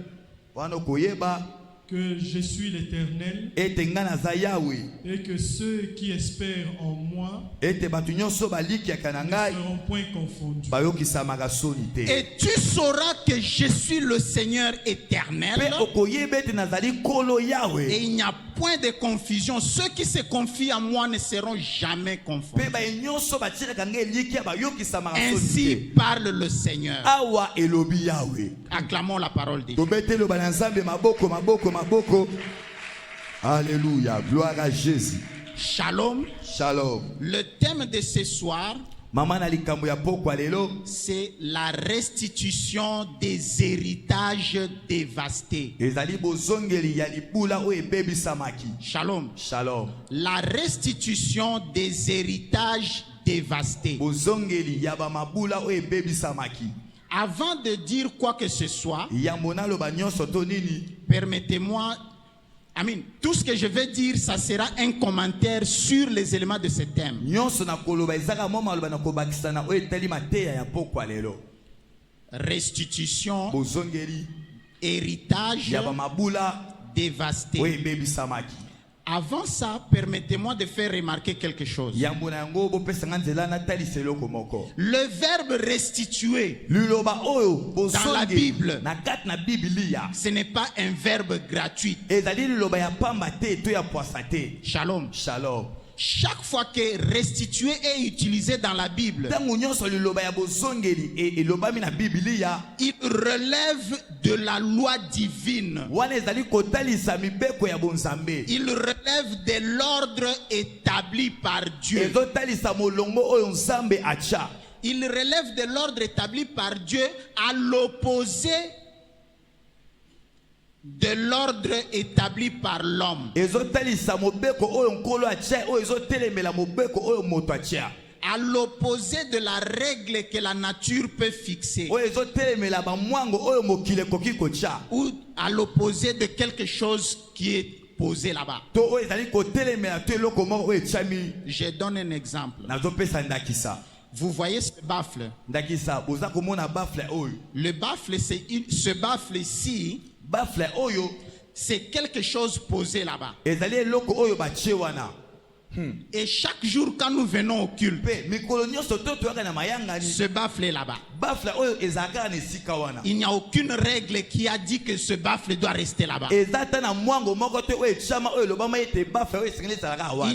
wana koyeba que je suis l'Éternel ete nga naza Yawe. et que ceux qui espèrent en moi Ete batu nyonso balikiaka na ne ngai seront point confondus. bayokisamaka soni te. Et tu sauras que je suis le Seigneur éternel. Pe okoyeba ete nazali kolo Et Yawe. il n'y a point de confusion. Ceux qui se confient à moi ne seront jamais confondus. Pe baye nyonso batielaka ngai elikia bayokisamaka soni Ainsi te. parle le Seigneur. Awa elobi Yawe. Acclamons la parole de Dieu. Tobete loba na Nzambe maboko maboko maboko. Alléluia, gloire à Jésus. Shalom. Shalom. Le thème de ce soir, Mama na likambo ya pokwa lelo. c'est la restitution des héritages dévastés. Ezali bozongeli ya libula oyo ebebisamaki. Shalom. Shalom. La restitution des héritages dévastés. Bozongeli ya ba mabula oyo ebebisamaki. Avant de dire quoi que ce soit, Ya mona loba nyonso to nini. permettez-moi Amen. Tout ce que je vais dire, ça sera un commentaire sur les éléments de ce thème. Restitution, héritage dévasté. Avant ça, permettez-moi de faire remarquer quelque chose. Le verbe restituer dans la Bible, ce n'est pas un verbe gratuit. Shalom. Shalom. Chaque fois que restituer est utilisé dans la Bible, il relève de la loi divine. Il relève de l'ordre établi par Dieu. Il relève de l'ordre établi par Dieu à l'opposé de l'ordre établi par l'homme. À l'opposé de la règle que la nature peut fixer. Ou à l'opposé de quelque chose qui est posé là-bas. Je donne un exemple. Vous voyez ce baffle? Le baffle, ce baffle ici, c'est quelque chose posé là-bas. Et chaque jour quand nous venons au culte, ce baffle est là-bas. Il n'y a aucune règle qui a dit que ce baffle doit rester là-bas. Il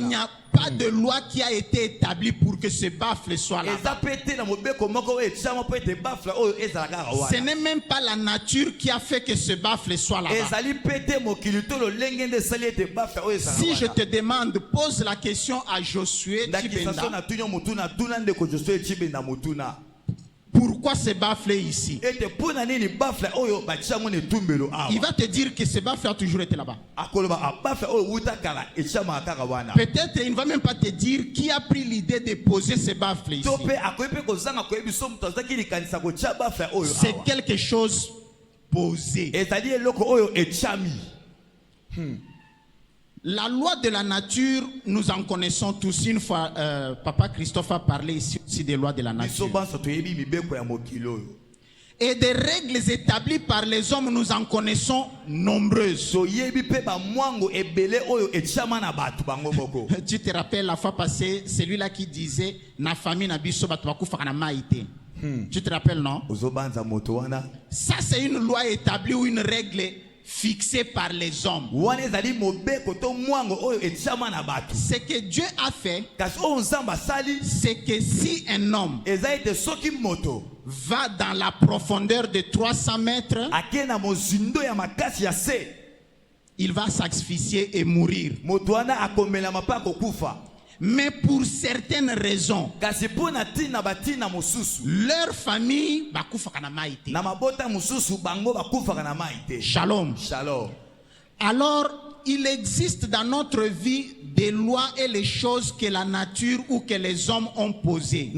n'y a pas de loi qui a été établie pour que ce baffle soit là-bas. Ce n'est même pas la nature qui a fait que ce baffle soit là-bas. Si je te demande, pose la question à Josué Chibenda. Pourquoi ce baffle est ici? Il va te dire que ce baffle a toujours été là-bas. Peut-être il ne va même pas te dire qui a pris l'idée de poser ce baffle ici. C'est quelque chose posé. La loi de la nature, nous en connaissons tous. Une fois, Papa Christophe a parlé ici aussi des lois de la nature. Et des règles établies par les hommes, nous en connaissons nombreuses. Tu te rappelles la fois passée, celui-là qui disait na famille na biso batu bakufa na maïté. Tu te rappelles, non? Ça, c'est une loi établie ou une règle fixé par les hommes. Ce que Dieu a fait, c'est que si un homme va dans la profondeur de 300 mètres, il va s'asphyxier et mourir. Mais pour certaines raisons, leur famille Shalom. Shalom. Alors, il existe dans notre vie des lois et les choses que la nature ou que les hommes ont posées.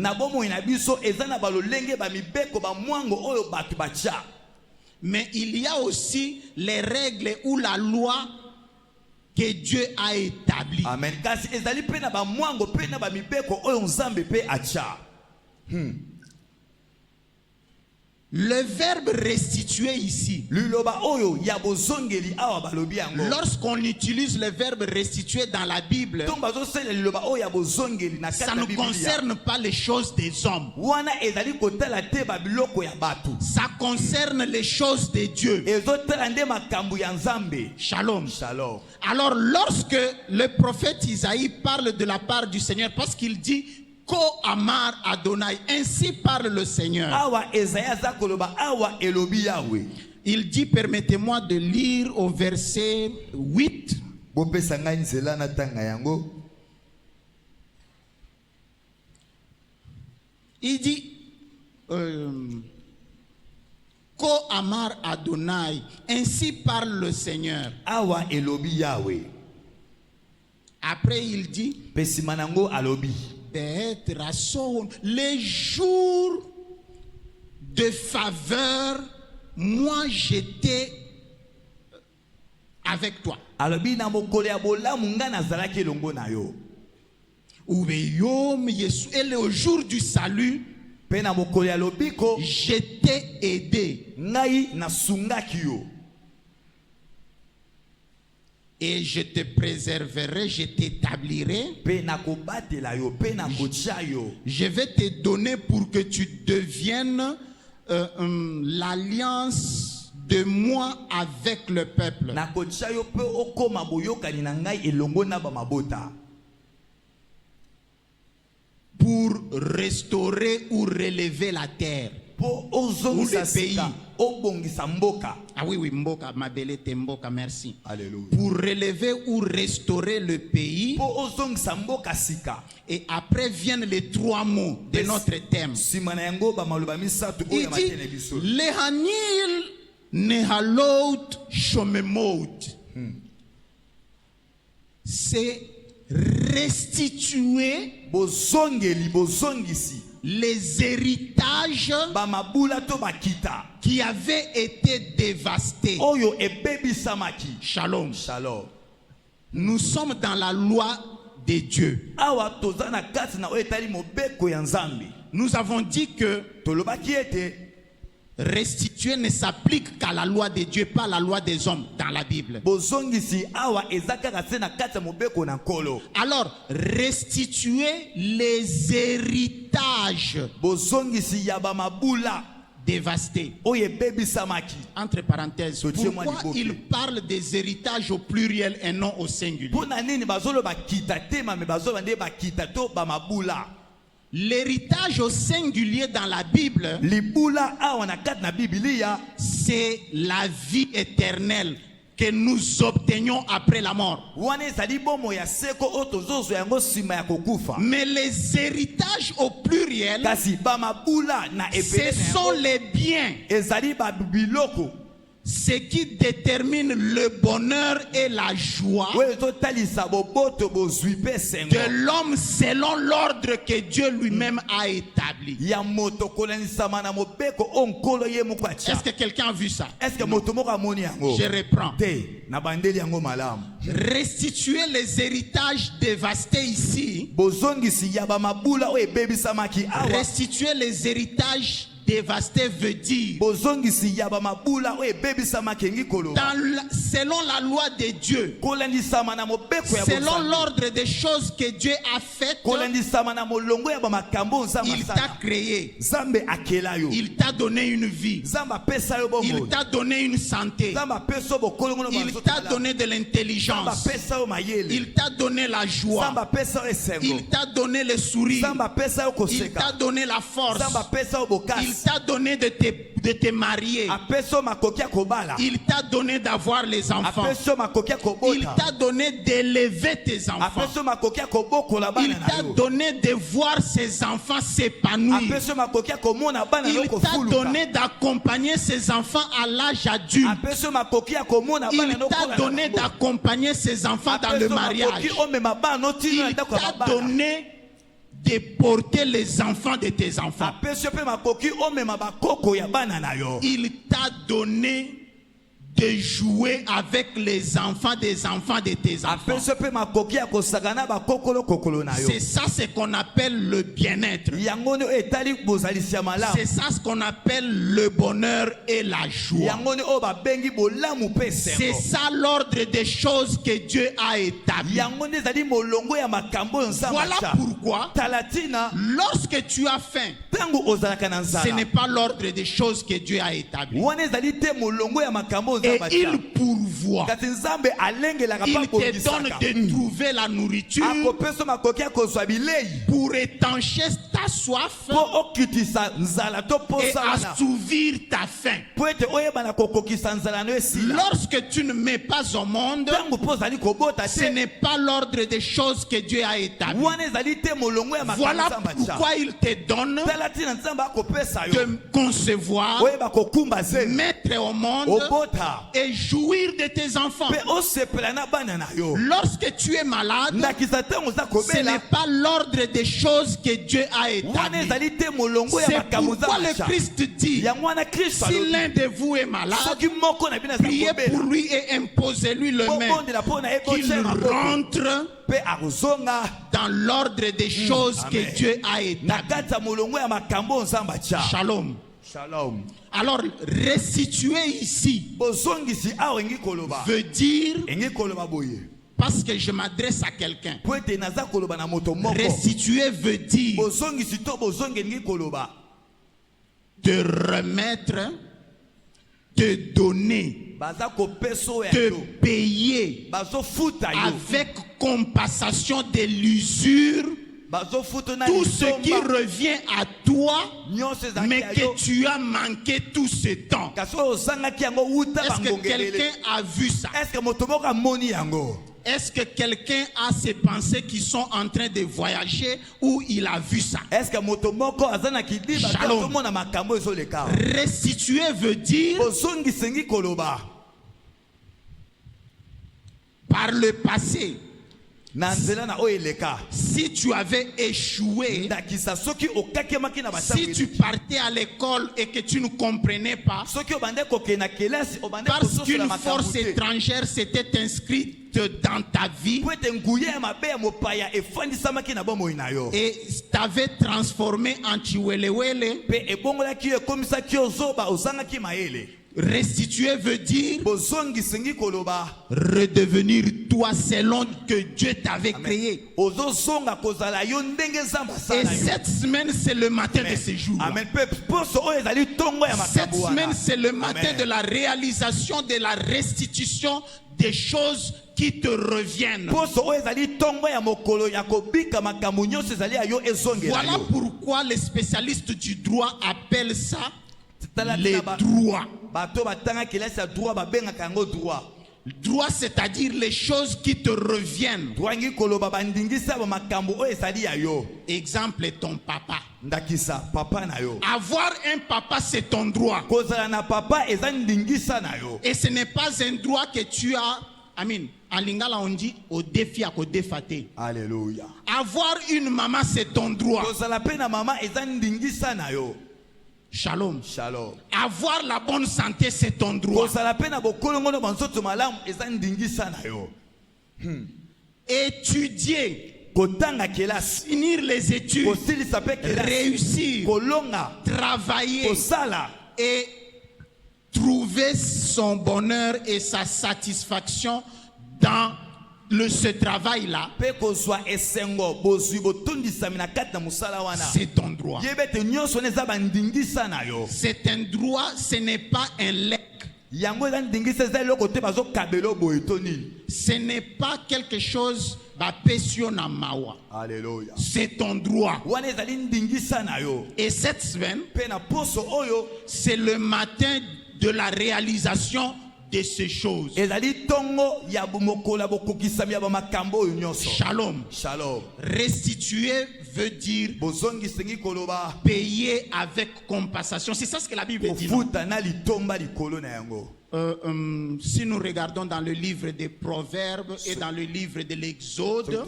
Mais il y a aussi les règles ou la loi que Dieu a établi. Amen. Le verbe restituer ici, lorsqu'on utilise le verbe restituer dans la Bible, ça ne concerne pas les choses des hommes. Ça concerne les choses de Dieu. Shalom. Shalom. Alors lorsque le prophète Isaïe parle de la part du Seigneur, parce qu'il dit Ko Amar Adonai, ainsi parle le Seigneur. Il dit, permettez-moi de lire au verset 8. Il dit Ko Amar Adonai, ainsi parle le Seigneur. Après il dit les jours de faveur, moi j'étais avec toi. alobi na mokolo ya bolamu nga nazalaki elongo na yo. Et le jour du salut, Pe na mokolo ya lobiko je t'ai aidé. ngai nasungaki yo. Et je te préserverai, je t'établirai. Pe na kobatela yo, pe na kotia yo. Je vais te donner pour que tu deviennes l'alliance de moi avec le peuple. Na kotia yo pe okoma boyokani na ngai elongo na ba mabota. Pour restaurer ou relever la terre. Po ozongisa sika, obongisa mboka. Ah oui, mboka, mabelete mboka, merci. Alléluia. Pour relever ou restaurer le pays. Po ozongisa mboka sika. Et après viennent les 3 mots de notre thème. Simana yango ba maloba misatu Il oya dit, matene biso. Lehanil nehalot shomemot. C'est restituer Bozongeli, bozongisi. les héritages Ba mabula to bakita. qui avaient été dévastés. Oyo ebebisamaki. Shalom. Shalom. Nous sommes dans la loi de Dieu. Awa tozana kati na etali mobeko ya Nzambe. Nous avons dit que Tolobaki ete restituer ne s'applique qu'à la loi de Dieu, pas à la loi des hommes dans la Bible. bozongisi awa ezaka se na kati ya mobeko na nkolo. Alors, restituer les héritages Bozongisi ya ba mabula dévastés. oyo ebebisamaki. Entre parenthèses, Sotiens-moi pourquoi du il bouquet. parle des héritages au pluriel et non au singulier? Pona nini bazoloba kita te mame bazoloba nde bakita to ba mabula. L'héritage au singulier dans la Bible, Libula awa na kati na Biblia c'est la vie éternelle que nous obtenions après la mort. wana ezali bomo ya seko oyo tozozwa yango nsima ya kokufa. Mais les héritages au pluriel, Kasi ba mabula na ce ebele na sont yango les biens, ezali ba biloko ce qui détermine le bonheur et la joie oyo ezotalisa boboto bozwi pe sengo de l'homme selon l'ordre que Dieu lui-même a établi. ya moto kolanisama na mobeko oyo nkolo ye moko atia. Est-ce que quelqu'un a vu ça? Est-ce que moto moko amoni yango? Je reprends. Te na bandeli yango malamu. Restituer les héritages dévastés ici, Bozongisi ya ba mabula oyo ebebisamaki awa. restituer les héritages dévastés veut dire, Bozongisi ya ba mabula oyo ebebisamaki engi koloba. selon la loi de Dieu, Kolandisama na mobeko ya selon bozangi. l'ordre des choses que Dieu a faites, Kolandisama na molongo ya ba makambo Nzambe il t'a asala. créé, Nzambe akela yo. il t'a donné une vie, Nzambe apesa yo il bomoi. t'a donné une santé, Nzambe apesa yo bokolongo na il banzoto t'a malamu. donné de Nzambe l'intelligence, apesa yo mayele. il t'a donné la joie, Nzambe apesa yo esengo. il t'a donné le sourire, Nzambe apesa yo il t'a koseka. donné la force, Nzambe apesa yo il bokasi. t'a donné de te marier, Apesa yo makoki ya kobala. il t'a donné d'avoir les enfants, Apesa yo makoki ya il kobota. t'a donné d'élever tes enfants, Apesa yo makoki ya kobokola il bana na t'a yo. donné de voir ses enfants s'épanouir, Apesa yo makoki ya komona bana na yo il t'a kofuluka. donné d'accompagner ses enfants à l'âge adulte, Apesa yo makoki ya komona bana il na yo t'a kola donné na bango. d'accompagner ses enfants dans Apesa le yo mariage, makoki omema bana no tino na il ndako ya t'a mabala. donné de porter les enfants de tes enfants, Apesa yo pe makoki omema bakoko ya bana na yo. il t'a donné de jouer avec les enfants de tes enfants. Apesa yo pe makoki ya kosaka na bakokolo kokolo na yo. C'est ça ce qu'on appelle le bien-être. Yango nde oyo etali bozalisi ya malamu. C'est ça ce qu'on appelle le bonheur et la joie. Yango nde oyo babengi bolamu pe C'est esengo. ça l'ordre des choses que Dieu a établi. Yango nde ezali molongo ya makambo oyo Nzambe Voilà atia. pourquoi, Tala tina lorsque tu as faim, ntango ozalaka na ce n'est nzala. pas l'ordre des choses que Dieu a établi. Wana ezali te molongo ya makambo oyo Et Nzambe atia. il pourvoit. Kasi Nzambe alengelaka Il pa te donne kobisaka. de trouver la nourriture Akopesa makoki ya kozwa bilei pour étancher ta soif mpo okitisa nzala to et posa wana. assouvir ta faim. Po ete oyebana kokokisa nzala no esila. Lorsque tu ne mets pas au monde, Ntango mpo ozali kobota ce te. n'est pas l'ordre des choses que Dieu a établi. Wana ezali te molongo ya makambo Voilà Nzambe atia. pourquoi il te donne Tala tina Nzambe akopesa yo. de concevoir, Oyeba kokumba ze. mettre au monde Obota. et jouir de tes enfants. Pe osepela na bana na yo. Lorsque tu es malade, Ndakisa ntango oza ce n'est kobela. pas l'ordre des choses que Dieu a établi. C'est pourquoi le Christ dit, si l'un de vous est malade, priez pour lui et imposez-lui le main, qu'il rentre dans l'ordre des choses que Dieu a établies. Shalom. Shalom. Alors, restituer ici veut dire, parce que je m'adresse à quelqu'un, restituer veut dire te remettre, te donner, te payer avec compensation de l'usure, tout ce qui revient à toi, mais que tu as manqué tout ce temps. Est-ce que quelqu'un a vu ça? Est-ce que quelqu'un a ses pensées qui sont en train de voyager ou il a vu ça? Shalom. Restituer veut dire par le passé. Si tu avais échoué, si tu partais à l'école et que tu ne comprenais pas, parce qu'une force étrangère s'était inscrite dans ta vie et t'avait transformé en chiwelewele. Restituer veut dire redevenir toi selon que Dieu t'avait créé. Et cette semaine, c'est le matin de ce jour. Cette semaine, c'est le matin de la réalisation de la restitution des choses qui te reviennent. Voilà pourquoi les spécialistes du droit appellent ça les droits. Droit, c'est-à-dire les choses qui te reviennent. Exemple, ton papa. Avoir un papa, c'est ton droit. Et ce n'est pas un droit que tu as. Amen. En lingala on dit au défi à côté faté. Alléluia. Avoir une maman, c'est ton droit. Shalom. Shalom. Avoir la bonne santé, c'est ton droit. Étudier, finir les études, réussir, travailler et trouver son bonheur et sa satisfaction dans ce travail-là, c'est ton droit. C'est un droit, ce n'est pas un legs. Ce n'est pas quelque chose. Alléluia. C'est ton droit. Et cette semaine, c'est le matin de la réalisation de ces choses. Shalom. Shalom. Restituer veut dire payer avec compensation. C'est ça ce que la Bible dit. Si nous regardons dans le livre des Proverbes et dans le livre de l'Exode,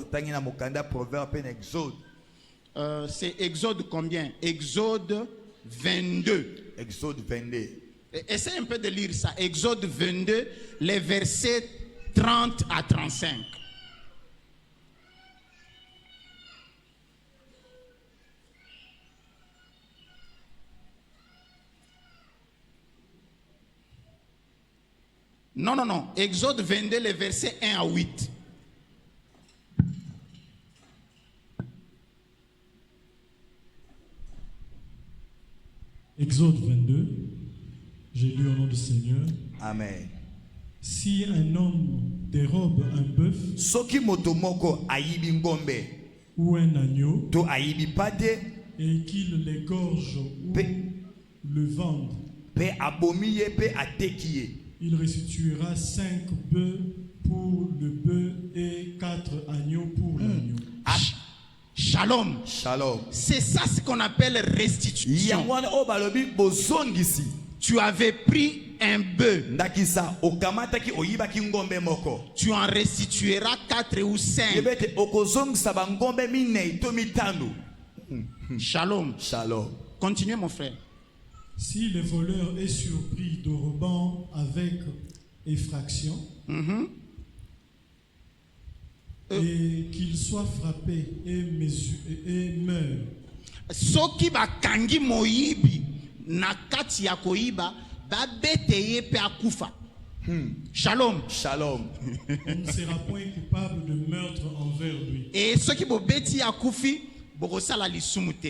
c'est Exode combien? Exode 22. Exode 22. Essaye un peu de lire ça. Exode 22, les versets 30 à 35. Non. Exode 22, les versets 1 à 8. Exode 22, j'ai lu au nom du Seigneur. Amen. Si un homme dérobe un bœuf ou un agneau et qu'il l'égorge ou le vende, il restituera 5 bœufs pour le bœuf et 4 agneaux pour l'agneau. Shalom. Shalom. C'est ça ce qu'on appelle restitution. Tu avais pris un bœuf. Tu en restitueras 4 ou 5. Shalom. Shalom. Continuez mon frère. Si le voleur est surpris dérobant avec effraction, et qu'il soit frappé et meurt, Soki bakangi moyibi na kati ya koyiba babete ye pe akufa. Shalom. Shalom. on ne sera point coupable de meurtre envers lui. Et ceux qui bobeti akufi bokosala lisumu te.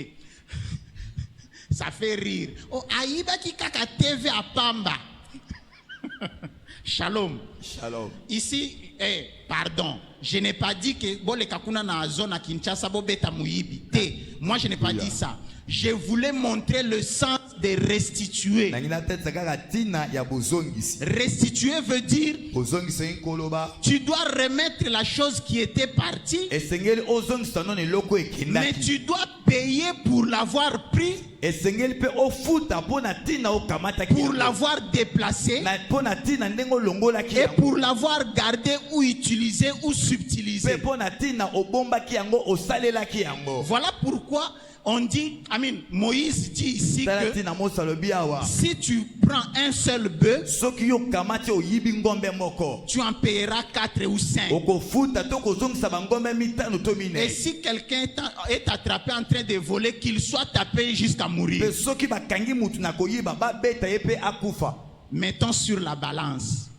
Ça fait rire. Oh, aïba qui kaka TV à Pamba. Shalom. Shalom. Ici, pardon, je n'ai pas dit que bon, les kakuna na zone à Kinshasa bobeta muyibi. Te. Moi, je n'ai pas dit ça. Je voulais montrer le sens de restituer. Restituer veut dire tu dois remettre la chose qui était partie, mais tu dois payer pour l'avoir pris, pour l'avoir déplacé et pour l'avoir gardé ou utilisé ou subtilisé. Voilà pourquoi on dit, Moïse dit ici que si tu prends un seul bœuf, tu en payeras 4 ou 5. Et si quelqu'un est attrapé en train de voler, qu'il soit tapé jusqu'à mourir. Mettons sur la balance.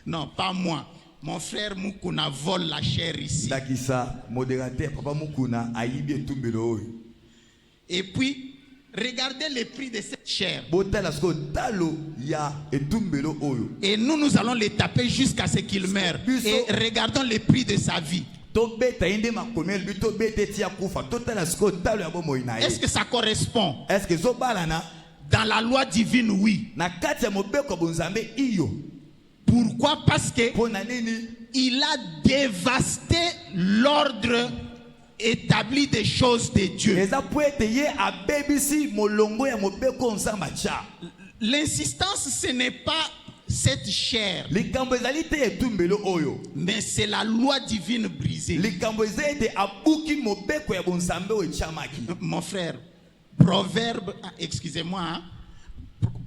Non, pas moi. Mon frère Mukuna vole la chair ici. Et puis, regardez le prix de cette chair. Et nous allons les taper jusqu'à ce qu'il meure. Et regardons le prix de sa vie. Est-ce que ça correspond? Dans la loi divine, oui. Pourquoi? Parce que il a dévasté l'ordre établi des choses de Dieu. L'insistance, ce n'est pas cette chair, mais c'est la loi divine brisée. Mon frère, Proverbe, excusez-moi, hein?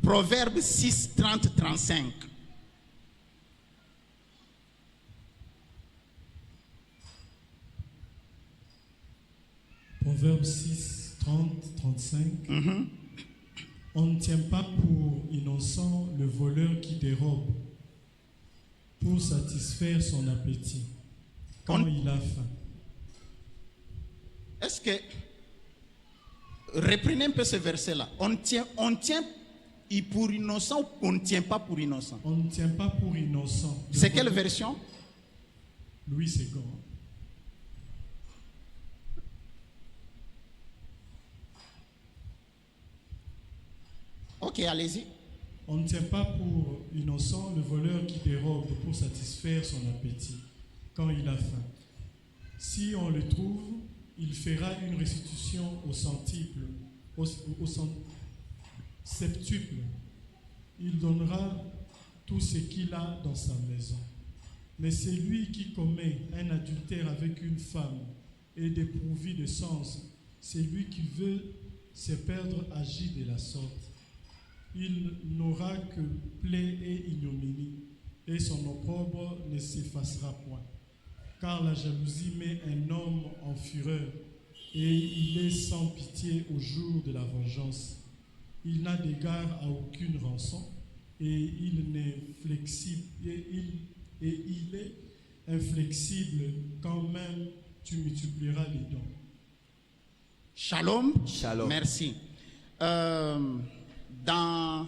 Proverbe 6, 30, 35. Proverbe 6, 30, 35. On ne tient pas pour innocent le voleur qui dérobe pour satisfaire son appétit quand il a faim. Est-ce que... Reprenez un peu ce verset-là. On tient pour innocent ou on ne tient pas pour innocent? On ne tient pas pour innocent. C'est quelle version? Louis II. Ok, allez-y. On ne tient pas pour innocent le voleur qui dérobe pour satisfaire son appétit quand il a faim. Si on le trouve, il fera une restitution au centuple, au septuple. Il donnera tout ce qu'il a dans sa maison. Mais celui qui commet un adultère avec une femme et dépourvu de sens, celui qui veut se perdre agit de la sorte. Il n'aura que plaie et ignominie, et son opprobre ne s'effacera point. Car la jalousie met un homme en fureur, et il est sans pitié au jour de la vengeance. Il n'a d'égard à aucune rançon, et il est inflexible quand même tu multiplieras les dons. Shalom. Shalom. Merci. Dans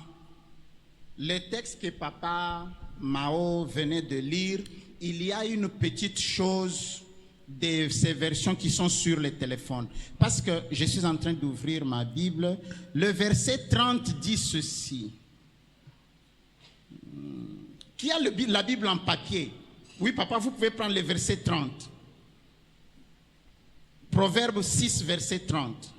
le texte que Papa Mao venait de lire, il y a une petite chose de ces versions qui sont sur le téléphone. Parce que je suis en train d'ouvrir ma Bible. Le verset 30 dit ceci. Qui a la Bible en papier? Oui, papa, vous pouvez prendre le verset 30. Proverbe 6, verset 30.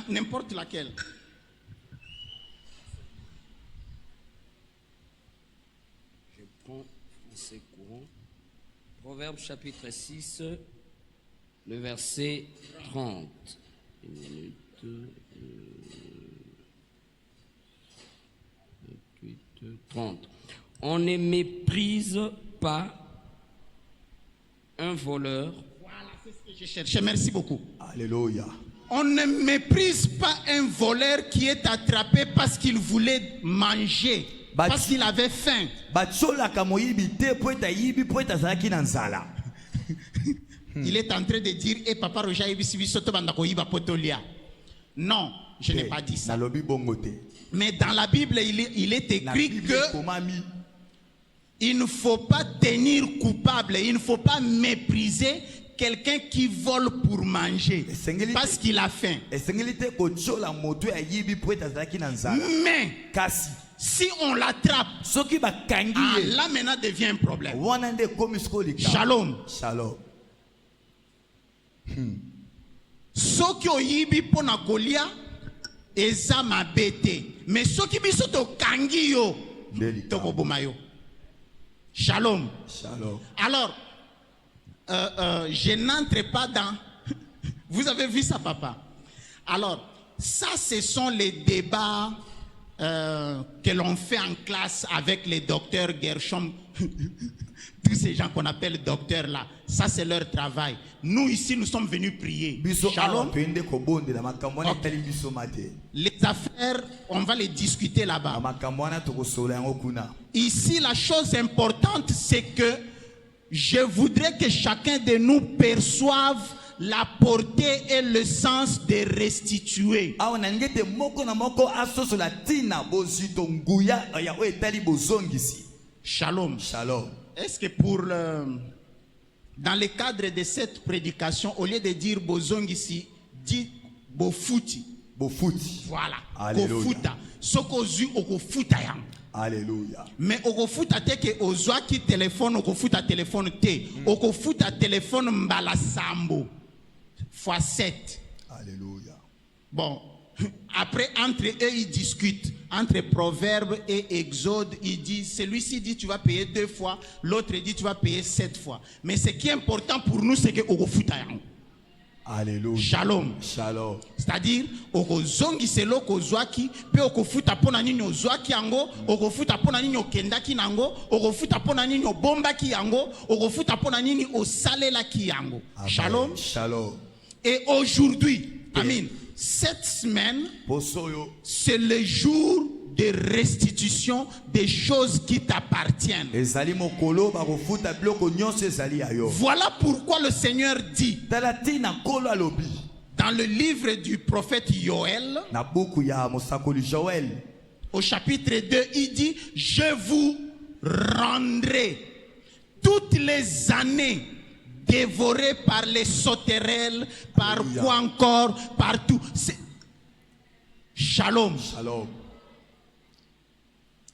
N'importe laquelle. C'est courant. Proverbe chapitre 6, le verset 30. Une minute. 28, 30. On ne méprise pas un voleur. Voilà, c'est ce que je cherchais. Merci beaucoup. Alléluia. On ne méprise pas un voleur qui est attrapé parce qu'il voulait manger, parce qu'il avait faim. Il est en train de dire, eh papa Roger, non, je n'ai pas dit ça. Mais dans la Bible, il est écrit que il ne faut pas tenir coupable, il ne faut pas mépriser quelqu'un qui vole pour manger parce qu'il a faim. Mais si on l'attrape, là maintenant devient un problème. Shalom. Shalom. Soki oyibi pona kolia eza mabete, mais soki biso to kangi yo to koboma yo. Shalom. Shalom. Alors, je n'entre pas dans... Vous avez vu ça, papa? Alors, ça, ce sont les débats que l'on fait en classe avec les docteurs Gershom. Tous ces gens qu'on appelle docteurs là, ça c'est leur travail. Nous ici, nous sommes venus prier. Shalom. Okay. Les affaires, on va les discuter là-bas. Ici, la chose importante, c'est que je voudrais que chacun de nous perçoive la portée et le sens de restituer. Shalom. Shalom. Est-ce que dans le cadre de cette prédication, au lieu de dire bozongisi, dit bofuti. Bofuti. Voilà. Alléluia. Sokozu okofuta yang. Alléluia. Mais okofuta te ke ozwa ki téléphone okofuta téléphone te. Okofuta téléphone mbala sambo. Fois 7. Alléluia. Bon. Après, entre eux, ils discutent. Entre Proverbes et Exode, ils disent, celui-ci dit tu vas payer 2 fois, l'autre dit tu vas payer 7 fois. Mais ce qui est important pour nous, c'est que okofuta yang. Alléluia. Shalom. Shalom. C'est-à-dire, okozongi selo kozwaki, pe okofuta pona nini ozwaki yango, okofuta pona nini okendaki nango, okofuta pona nini obombaki yango, okofuta pona nini osalelaki yango. Shalom. Shalom. Et aujourd'hui, amen, cette semaine, c'est le jour de restitution des choses qui t'appartiennent. Voilà pourquoi le Seigneur dit dans le livre du prophète Joël, au chapitre 2, il dit, je vous rendrai toutes les années dévorées par les sauterelles, par quoi encore, partout. Shalom. Shalom.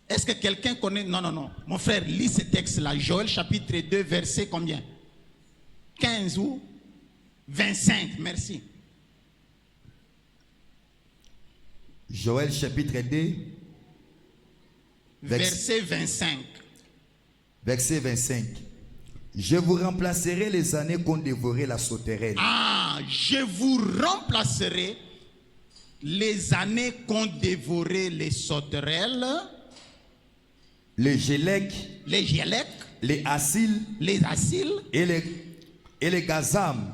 Est-ce que quelqu'un connaît? Non, non, non. Mon frère, lis ce texte-là. Joël chapitre 2, verset combien? 15 ou 25. Merci. Joël chapitre 2, verset 25. Verset 25. Je vous remplacerai les années qu'ont dévoré la sauterelle. Ah, je vous remplacerai les années qu'ont dévoré les sauterelles, les Gélec, les Asiles, et les Gazam,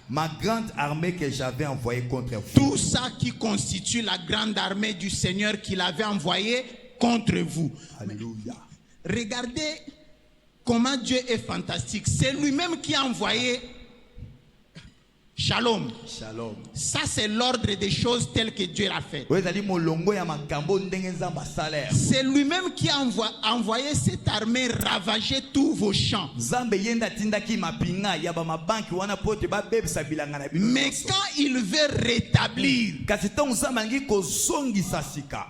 ma grande armée que j'avais envoyée contre vous. Tout ça qui constitue la grande armée du Seigneur qu'il avait envoyée contre vous. Alléluia. Regardez comment Dieu est fantastique. C'est lui-même qui a envoyé. Shalom. Shalom. Ça, c'est l'ordre des choses telles que Dieu l'a fait. C'est lui-même qui a envoyé cette armée ravager tous vos champs. Mais quand il veut rétablir,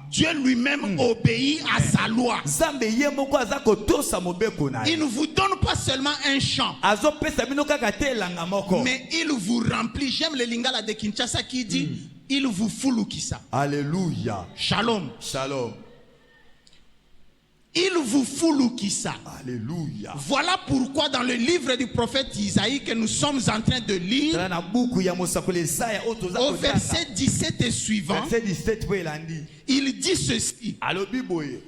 Dieu lui-même obéit à sa loi. Il ne vous donne pas seulement un champ, mais il vous remplit. J'aime le lingala de Kinshasa qui dit il vous foulou qui ça. Alléluia. Shalom. Shalom. Il vous foulukisa. Alléluia. Voilà pourquoi dans le livre du prophète Isaïe que nous sommes en train de lire, au verset 17 et suivant, verset 17 po elandi. il dit ceci. Alobi boye.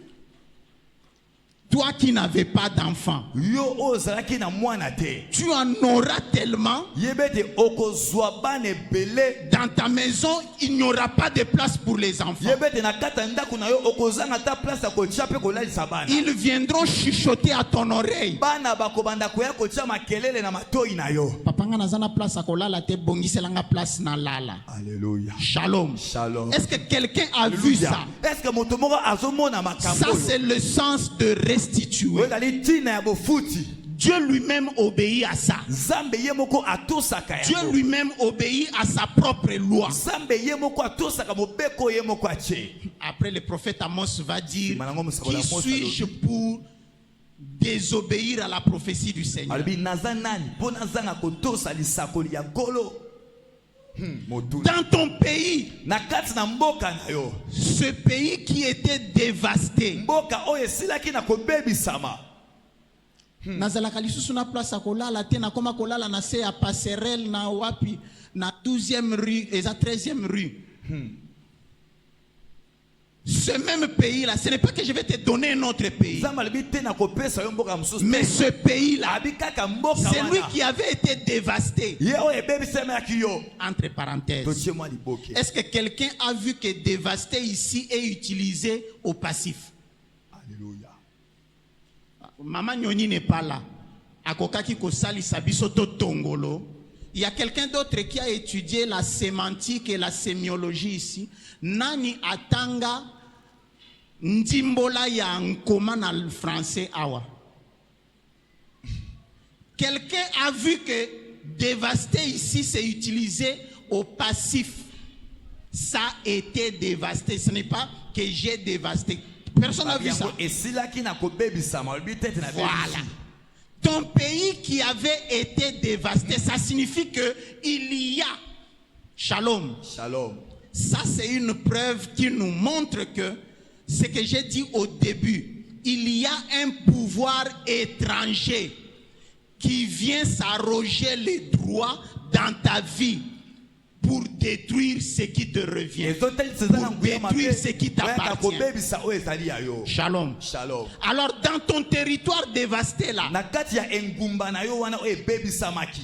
Toi qui n'avais pas d'enfant, Yo ozalaki na mwana te. tu en auras tellement. Yebete okozwa bane belé. Dans ta maison, il n'y aura pas de place pour les enfants. Yebete na kata ndako na yo okozanga ta place ya kotia pe kolalisa bana. Ils viendront chuchoter à ton oreille. Bana bakobanda koya kotia makelele na matoi na yo. Papa nga nazana place à kolala te bongiselanga place na lala. Alléluia. Shalom. Shalom. Est-ce que quelqu'un a vu ça? Est-ce que moto moko azomona makambo? Ça c'est le sens de restituer. Ozali tina ya bofuti. Dieu lui-même obéit à ça. Zambe ye moko atosaka Dieu yango. lui-même obéit à sa propre loi. Zambe ye moko atosaka mobeko ye moko atie. Après le prophète Amos va dire, Manango musakola qui Amos suis-je alobi. pour désobéir à la prophétie du Seigneur? Alobi naza nani po nazanga kotosa lisakoli ya Nkolo. Motuna. Dans ton pays, Na kati na mboka na yo. ce pays qui était dévasté, Mboka oyo esilaki na kobebisama. nazalaka lisusu na place ya kolala te nakoma kolala na se ya passerelle na wapi na 12e rue et 13e rue. Ce même pays là, ce n'est pas que je vais te donner un autre pays, Zamba alobi te na kopesa yo mboka mosusu. mais ce pays là, Abi kaka mboka c'est lui wana. qui avait été dévasté. Ye oyo ebebisamaki yo. Entre parenthèses, Totie mwa liboke. est-ce que quelqu'un a vu que dévasté ici est utilisé au passif? Alléluia. Maman Nyoni n'est pas là. Akokaki kosali sabiso to tongolo. Il y a quelqu'un d'autre qui a étudié la sémantique et la sémiologie ici. Nani atanga ndimbola ya nkoma na le français awa. Quelqu'un a vu que dévasté ici c'est utilisé au passif. Ça a été dévasté. Ce n'est pas que j'ai dévasté. Personne n'a vu ça. Esilaki na kobebisama alobi tete na Voilà. bebisi. Ton pays qui avait été dévasté, ça signifie que il y a shalom. Shalom. Ça, c'est une preuve qui nous montre que ce que j'ai dit au début, il y a un pouvoir étranger qui vient s'arroger les droits dans ta vie pour détruire ce qui te revient, pour détruire ce qui t'appartient. kobebisa oyo ezali ya yo. Shalom. Shalom. Alors, dans ton territoire dévasté là, Na kati ya engumba na yo wana oyo ebebisamaki.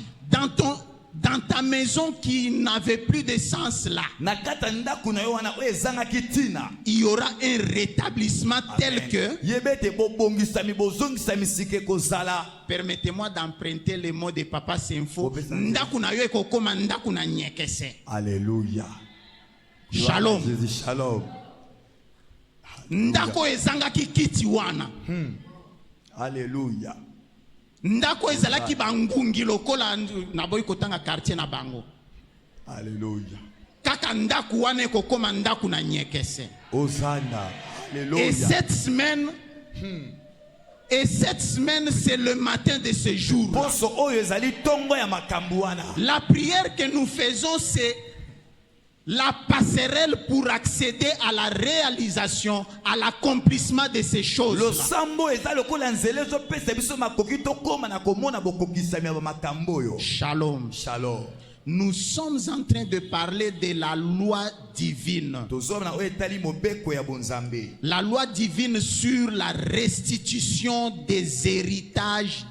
dans ta maison qui n'avait plus de sens là, Na kati ya ndako na yo wana oyo ezangaki tina. il y aura un rétablissement tel que, Yebete bobongisami bozongisami sike kozala. permettez-moi d'emprunter les mots de Papa Sinfo, Obesa- ndaku na yo ekokoma ndaku na nyekese. Alléluia. Shalom. Jésus, shalom. Ndako ezangaki kiti wana, Alléluia. ndako ezalaki bangungi lokola na boyi kotanga quartier na bango, Alléluia. kaka ndaku wana ekokoma ndaku na nyekese. Hosanna. Et Alléluia. cette semaine, c'est le matin de ce jour. Poso oyo ezali tongo ya makambo wana. La prière que nous faisons, c'est la passerelle pour accéder à la réalisation, à l'accomplissement de ces choses. Losambo eza lokola nzela ezopesa biso makoki tokoma na komona bokokisami ya makambo oyo. Shalom. Shalom. Nous sommes en train de parler de la loi divine. Tozomona oyo etali mobeko ya bonzambe. La loi divine sur la restitution des héritages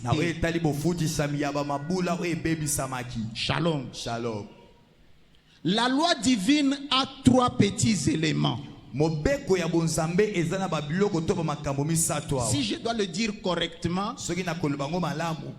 Na oyo dévastés. etali bofutisami ya bamabula oyo ebebisamaki. Shalom. Shalom. La loi divine a 3 petits éléments. Mobeko ya bonzambe eza na babiloko to bamakambo misato awa. Si je dois le dire correctement, Soki na koloba ngo malamu.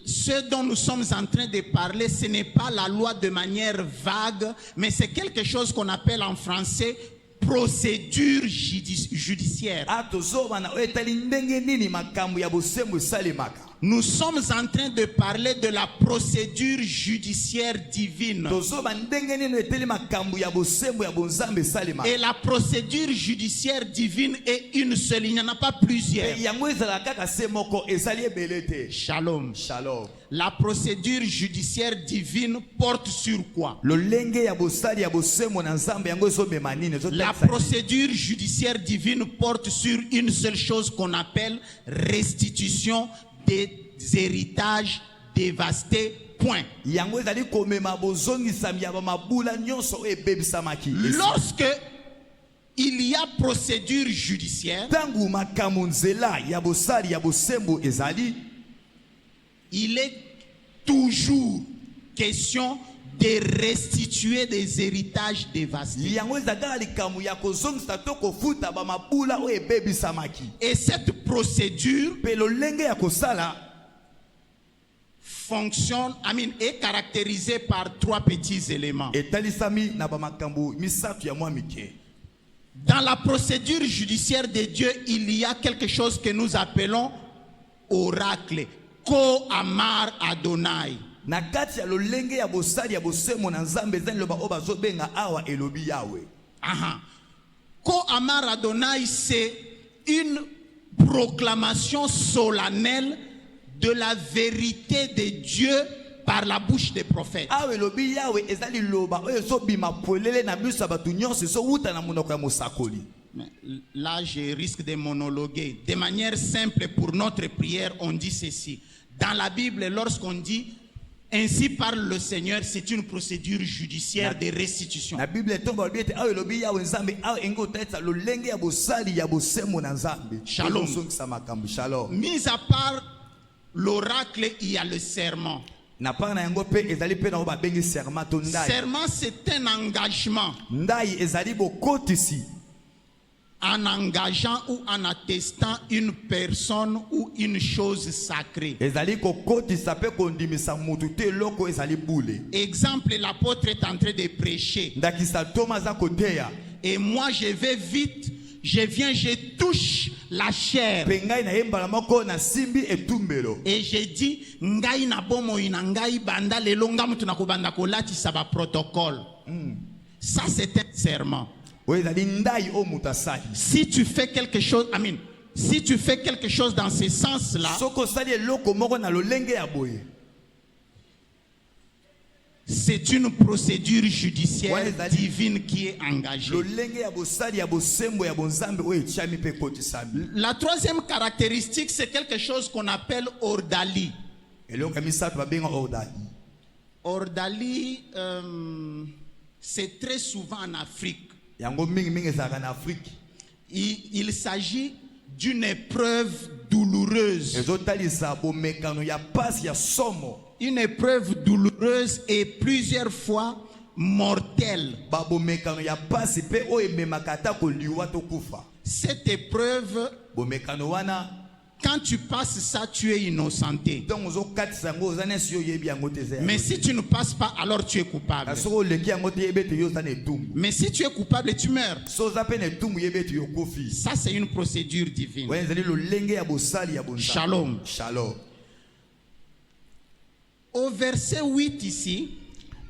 ce dont nous sommes en train de parler, ce n'est pas la loi de manière vague, mais c'est quelque chose qu'on appelle en français procédure judiciaire. Atozomana oyo etali ndenge nini makambo ya bosembo esalemaka. nous sommes en train de parler de la procédure judiciaire divine. Et la procédure judiciaire divine est une seule, il n'y en a pas plusieurs. Shalom. Shalom. La procédure judiciaire divine porte sur quoi? La procédure judiciaire divine porte sur une seule chose qu'on appelle restitution des héritages dévastés. Point. Lorsque il y a procédure judiciaire, il est toujours question de restituer des héritages dévastés. Et cette procédure fonctionne, est caractérisée par trois petits éléments. Dans la procédure judiciaire de Dieu, il y a quelque chose que nous appelons oracle. Ko Amar Adonai. Ko Amar Adonai, c'est une proclamation solennelle de la vérité de Dieu par la bouche des prophètes. Là, je risque de monologuer. De manière simple, pour notre prière, on dit ceci. Dans la Bible, lorsqu'on dit « Ainsi parle le Seigneur », c'est une procédure judiciaire de restitution. Shalom. Shalom. Mis à part l'oracle, il y a le serment. Serment, c'est un engagement. En engageant ou en attestant une personne ou une chose sacrée. Exemple, l'apôtre est en train de prêcher. Et moi je vais vite, je viens, je touche la chair. Et je dis, ngai na bomo ina ngai banda le longa mutu na kubanda kolati saba protocole. Ça c'est un serment. Si tu fais quelque chose, si tu fais quelque chose dans ce sens-là, c'est une procédure judiciaire divine qui est engagée. La troisième caractéristique, c'est quelque chose qu'on appelle ordali. Ordali, c'est très souvent en Afrique. Il s'agit d'une épreuve douloureuse. Une épreuve douloureuse et plusieurs fois mortelle. Cette épreuve, quand tu passes ça, tu es innocenté. Mais si tu ne passes pas, alors tu es coupable. Mais si tu es coupable, tu meurs. Ça, c'est une procédure divine. Shalom. Shalom. Au verset 8 ici,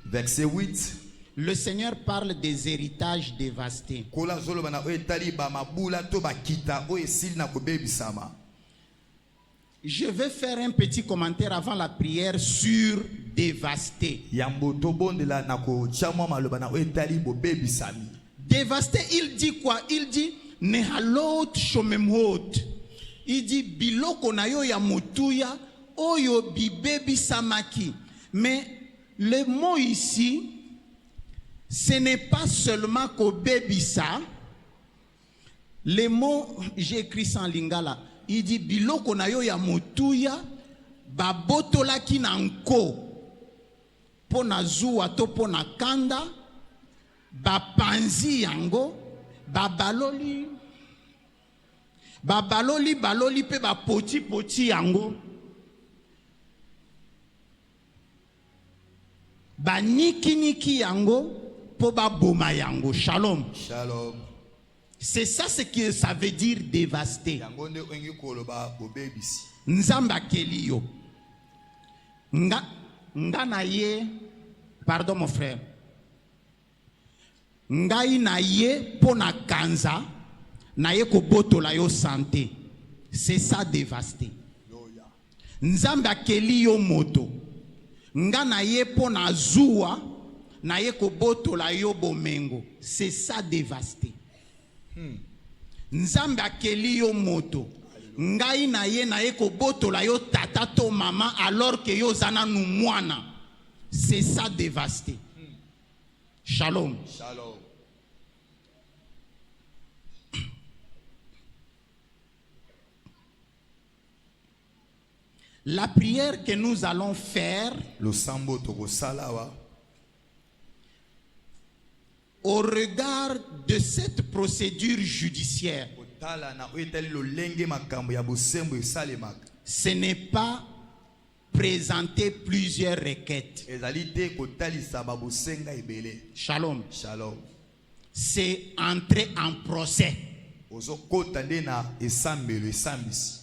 verset 8, le Seigneur parle des héritages dévastés. Je vais faire un petit commentaire avant la prière sur dévasté. Dévasté, il dit quoi? Il dit nehalot shomemhot. Il dit biloko na yo ya mutuya oyo bibebi samaki. Mais le mot ici, ce n'est pas seulement qu'au bébisa. Le mot, j'ai écrit ça en lingala. Il dit biloko na yo ya mutuya babotola ki na nko pona zuwa to pona kanda bapanzi yango babaloli pe bapoti yango baniki yango po baboma yango. Shalom. Shalom. C'est ça ce que ça veut dire dévaster. Nzambe akeli yo. Nga na ye, pardon mon frère. Ngai na ye po na kanza, na ye ko boto la yo santé. C'est ça dévasté. Nzambe akeli yo moto. Nga na ye po na zuwa, na ye ko boto la yo bomengo. C'est ça dévasté. Nzambe akeli yo moto. Ngai na ye ko boto la yo tata to mama alors que yo zana nu mwana. C'est ça dévasté. Shalom. Shalom. La prière que nous allons faire Le sambo toko salawa. au regard de cette procédure judiciaire, Otala na oetali lo lenge makambo ya bosembo esalemaka. ce n'est pas présenter plusieurs requêtes. Ezali te kotalisa ba bosenga ebele. Shalom. Shalom. C'est entrer en procès. Ozo kota nde na esambelo esambisi.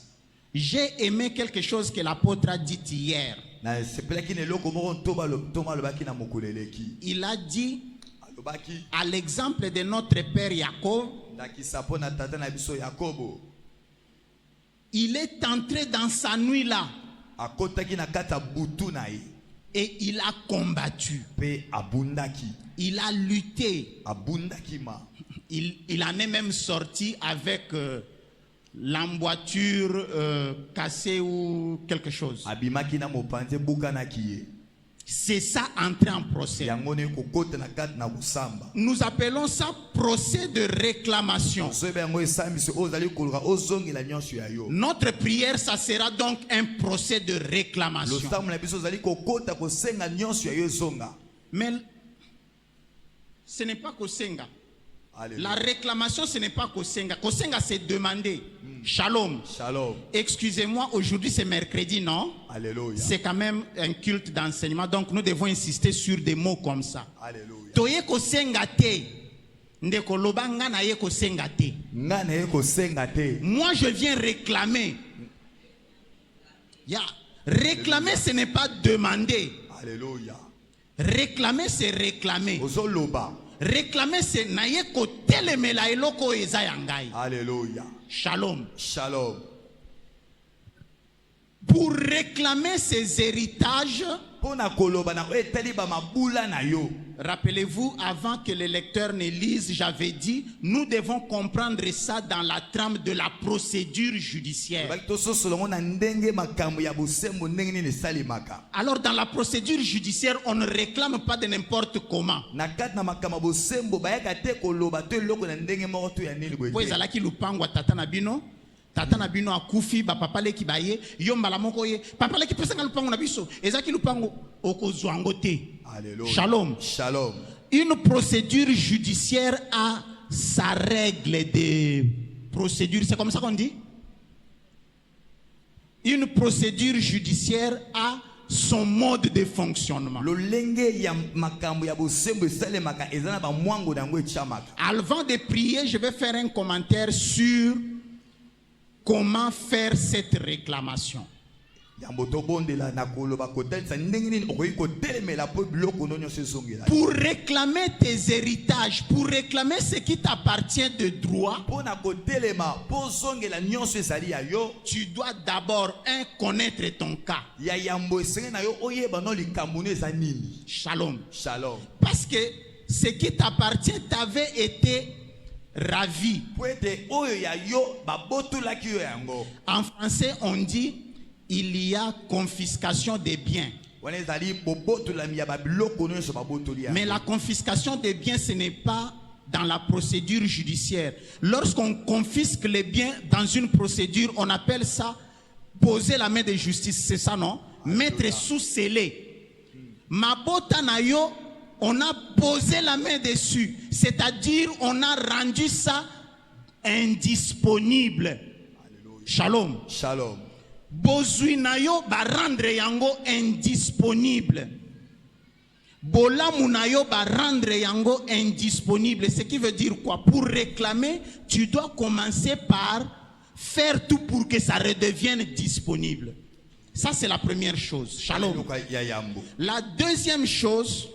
J'ai aimé quelque chose que l'apôtre a dit hier. Na sepelaki ne loko moko toba lobaki na mokuleleki. Il a dit, Alobaki à l'exemple de notre père Jacob, ndakisa po na tata na biso Yakobo. il est entré dans sa nuit là Akotaki na kata butu na ye. et il a combattu. Pe abundaki. Il a lutté. Abundaki ma. Il en est même sorti avec l'emboîture cassée ou quelque chose. Abimaki na mopanze bukanaki ye. C'est ça, entrer en procès. Yango ne kokota na kata na busamba. Nous appelons ça procès de réclamation. Sobe yango esambisi ozali kolra ozongela nyonso ya yo. Notre prière, ça sera donc un procès de Lo réclamation. sambo na biso ozali kokota kosenga nyonso ya yo ezonga. Mais ce n'est pas Kosenga. Alléluia. La réclamation, ce n'est pas Kosenga. Kosenga, c'est demander. Shalom. Shalom. Excusez-moi, aujourd'hui c'est mercredi, non? Alléluia. C'est quand même un culte d'enseignement, donc nous devons insister sur des mots comme ça. Alléluia. Toye Kosenga te. Ndeko lobanga na ye Kosenga te. Nga na ye kosenga te. Moi, je viens réclamer. Réclamer, ce n'est pas demander. Alléluia. Réclamer, c'est réclamer. Ozoloba. Réclamer, c'est naye ko telemela eloko eza yangai. Alléluia. Shalom. Shalom. Pour réclamer ses héritages, Pona koloba na etali ba mabula na yo. rappelez-vous, avant que les lecteurs ne lisent, j'avais dit, nous devons comprendre ça dans la trame de la procédure judiciaire. Baki to solongo na ndenge makambo ya bosembo ndenge ni salimaka. Alors, dans la procédure judiciaire, on ne réclame pas de n'importe comment. Na kat na makambo bosembo bayaka te koloba to loko na ndenge moko to ya nini Po boye. ezalaki lupango tata na bino, tata na bino akufi ba papa leki baye, yo mbala moko ye, papa leki pesa lupango na biso, ezaki lupango okozwango te. Alléluia. Shalom. Shalom. Une procédure judiciaire a sa règle de procédure, c'est comme ça qu'on dit? Une procédure judiciaire a son mode de fonctionnement. Lo lenge ya makambo ya bosembo salimaka ezana ba mwango dango echamaka. Avant de prier, je vais faire un commentaire sur comment faire cette réclamation. Pour réclamer tes héritages, pour réclamer ce qui t'appartient de droit, tu dois d'abord connaître ton cas. Shalom. Shalom. Parce que ce qui t'appartient t'avait été ravi. En français, on dit il y a confiscation des biens. Mais la confiscation des biens, ce n'est pas dans la procédure judiciaire. Lorsqu'on confisque les biens dans une procédure, on appelle ça poser la main de justice. C'est ça, non? Mettre sous scellé. Mabota na yo, on a posé la main dessus. C'est-à-dire, on a rendu ça indisponible. Shalom. Shalom. Bozui na yo ba rendre yango indisponible. Bolamu na yo ba rendre yango indisponible. Ce qui veut dire quoi? Pour réclamer, tu dois commencer par faire tout pour que ça redevienne disponible. Ça, c'est la première chose. Shalom. La deuxième chose,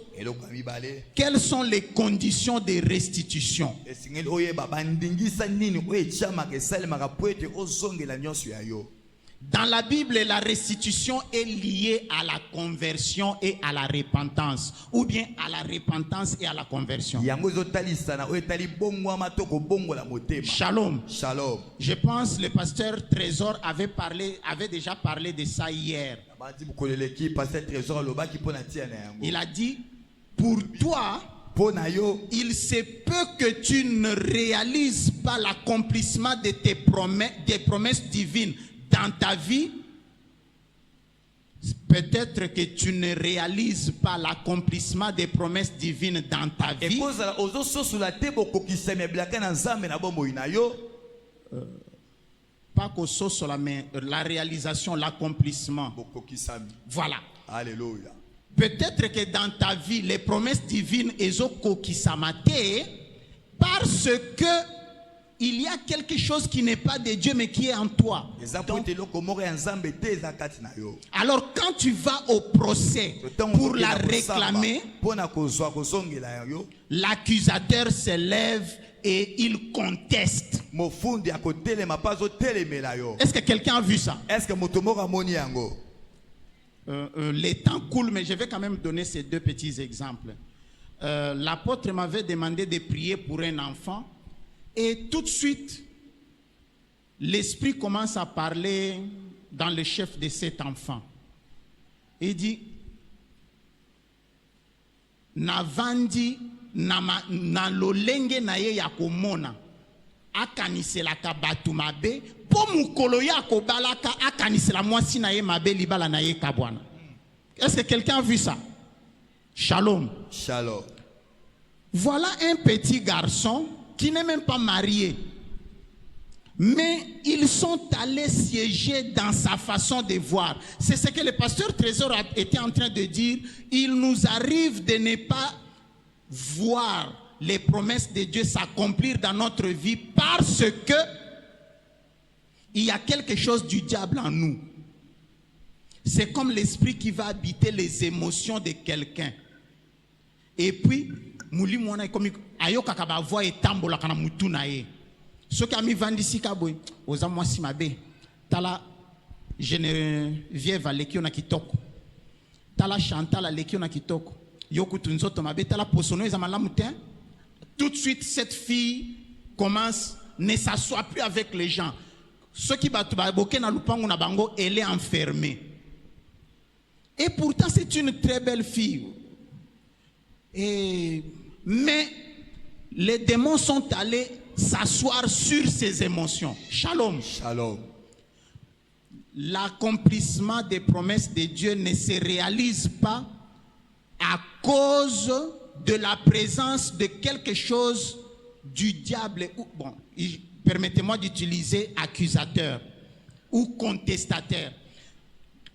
quelles sont les conditions de restitution? Dans la Bible, la restitution est liée à la conversion et à la repentance, ou bien à la repentance et à la conversion. Shalom. Shalom. Je pense que le pasteur Trésor avait déjà parlé de ça hier. Il a dit, pour toi, il se peut que tu ne réalises pas l'accomplissement de tes promesses divines dans ta vie. Peut-être que tu ne réalises pas l'accomplissement des promesses divines dans ta vie. Pas qu'au sens mais la réalisation, l'accomplissement. Voilà. Alléluia. Peut-être que dans ta vie, les promesses divines parce que il y a quelque chose qui n'est pas de Dieu mais qui est en toi. Donc, alors quand tu vas au procès pour la réclamer, l'accusateur se lève et il conteste. Est-ce que quelqu'un a vu ça? Les temps coulent, mais je vais quand même donner ces deux petits exemples. L'apôtre m'avait demandé de prier pour un enfant. Et tout de suite, l'esprit commence à parler dans le chef de cet enfant. Il dit, Navandi na lolenge na ye ya komona akanisela ka batu mabe po mukolo ya ko balaka akanisela mwasi na ye mabe libala na ye kabwana. Est-ce que quelqu'un a vu ça? Shalom. Shalom. Voilà un petit garçon qui n'est même pas marié. Mais ils sont allés siéger dans sa façon de voir. C'est ce que le pasteur Trésor était en train de dire. Il nous arrive de ne pas voir les promesses de Dieu s'accomplir dans notre vie parce que il y a quelque chose du diable en nous. C'est comme l'esprit qui va habiter les émotions de quelqu'un. Et puis, mouli mwana comme ayoka kaba voix et tambola kana mutu na ye. Ce qui a mis vandisi kaboy oza mwasi mabe. Tala Geneviève alekio na kitoko. Tala Chantal alekio na kitoko. Yoku tunzoto mabe tala posono eza malamu te. Tout de suite cette fille commence ne s'assoit plus avec les gens. Ce qui batu ba boke na lupango na bango, elle est enfermée. Et pourtant c'est une très belle fille. Mais les démons sont allés s'asseoir sur ses émotions. Shalom. Shalom. L'accomplissement des promesses de Dieu ne se réalise pas à cause de la présence de quelque chose du diable. Bon, permettez-moi d'utiliser accusateur ou contestateur.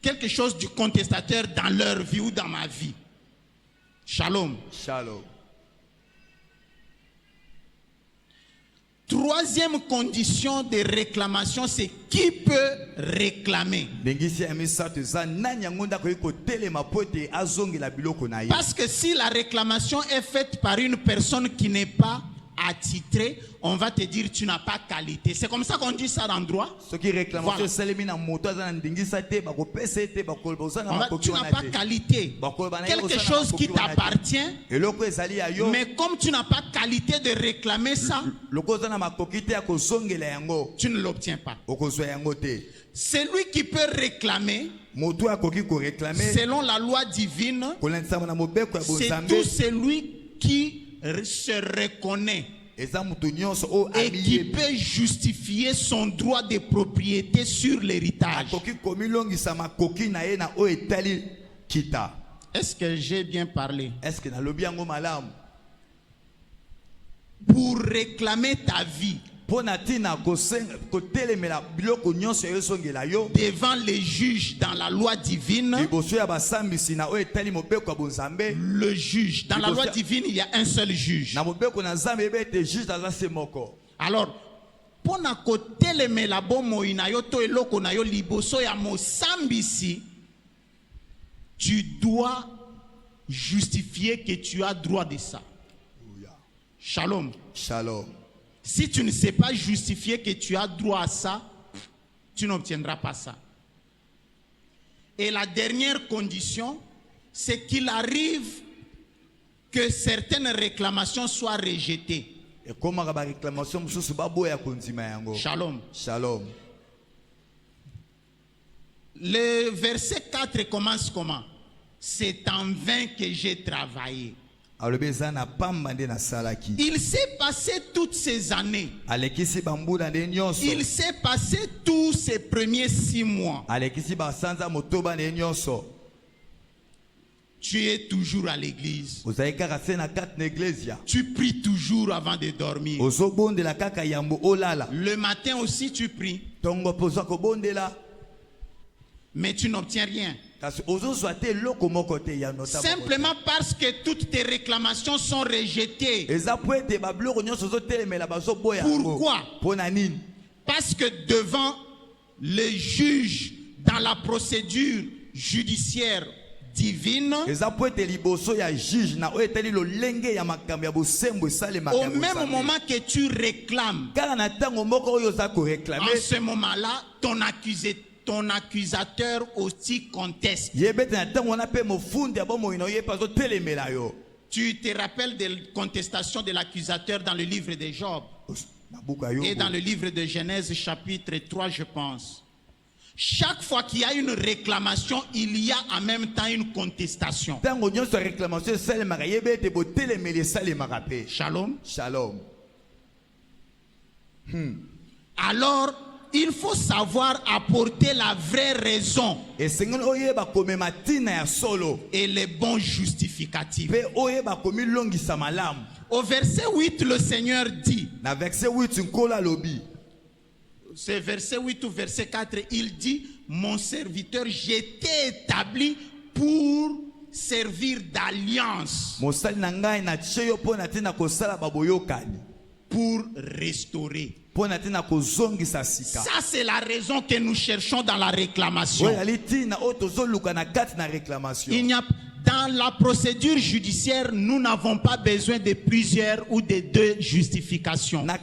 Quelque chose du contestateur dans leur vie ou dans ma vie. Shalom. Shalom. Troisième condition de réclamation, c'est qui peut réclamer. Parce que si la réclamation est faite par une personne qui n'est pas attitrée, on va te dire tu n'as pas qualité. C'est comme ça qu'on dit ça dans le droit. Voilà. Tu n'as pas qualité. Quelque chose qui t'appartient. Mais comme tu n'as pas qualité de réclamer ça, tu ne l'obtiens pas. Celui qui peut réclamer, selon la loi divine, c'est tout celui qui se reconnaît et qui peut justifier son droit de propriété sur l'héritage. Est-ce que j'ai bien parlé? Pour réclamer ta vie devant les juges dans la loi divine, le juge, dans la loi divine, il y a un seul juge. Alors, pona kotelemela bomoi na yo to eloko na yo liboso ya mosambisi, tu dois justifier que tu as droit de ça. Shalom. Shalom. Si tu ne sais pas justifier que tu as droit à ça, tu n'obtiendras pas ça. Et la dernière condition, c'est qu'il arrive que certaines réclamations soient rejetées. Et comment la réclamation mususu baboya kondima yango. Shalom. Shalom. Le verset 4 commence comment? C'est en vain que j'ai travaillé. Il s'est passé toutes ces années. Il s'est passé tous ces premiers 6 mois. Tu es toujours à l'église. Tu pries toujours avant de dormir. Le matin aussi tu pries. Mais tu n'obtiens rien. Simplement parce que toutes tes réclamations sont rejetées. Pourquoi? Parce que devant le juge, dans la procédure judiciaire divine, au même moment que tu réclames, en ce moment-là, ton accusateur aussi conteste. Tu te rappelles de la contestation de l'accusateur dans le livre de Job et dans le livre de Genèse chapitre 3, je pense. Chaque fois qu'il y a une réclamation, il y a en même temps une contestation. Shalom. Shalom. Alors, il faut savoir apporter la vraie raison et les bons justificatifs. Au verset 8, le Seigneur dit, c'est verset 8 ou verset 4, il dit, mon serviteur, j'étais établi pour servir d'alliance, pour restaurer. Ça, c'est la raison que nous cherchons dans la réclamation. Il n'y a, dans la procédure judiciaire, nous n'avons pas besoin de plusieurs ou de 2 justifications. La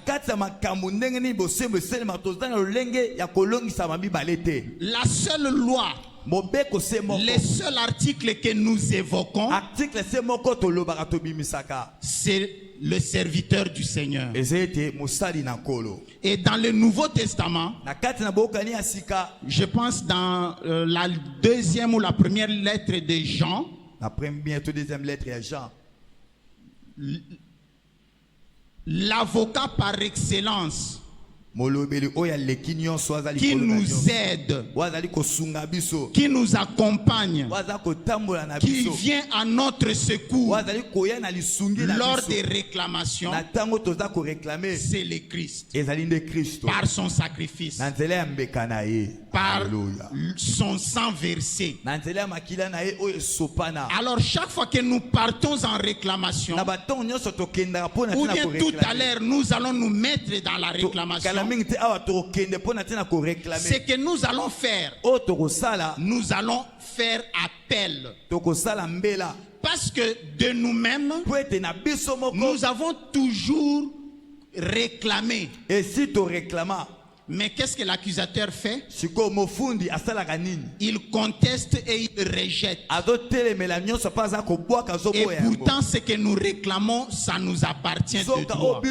seule loi, les seuls articles que nous évoquons, c'est le serviteur du Seigneur. Et dans le Nouveau Testament, je pense dans la 2e ou la 1re lettre de Jean, l'avocat par excellence qui nous aide, qui nous accompagne, qui vient à notre secours lors des réclamations, c'est le Christ. Par son sacrifice, par son sang versé. Alors chaque fois que nous partons en réclamation, ou bien tout à l'heure nous allons nous mettre dans la réclamation, ce que nous allons faire, nous allons faire appel. Parce que de nous-mêmes, nous avons toujours réclamé. Et si tu réclames, mais qu'est-ce que l'accusateur fait? Il conteste et il rejette. Et pourtant, ce que nous réclamons, ça nous appartient de droit.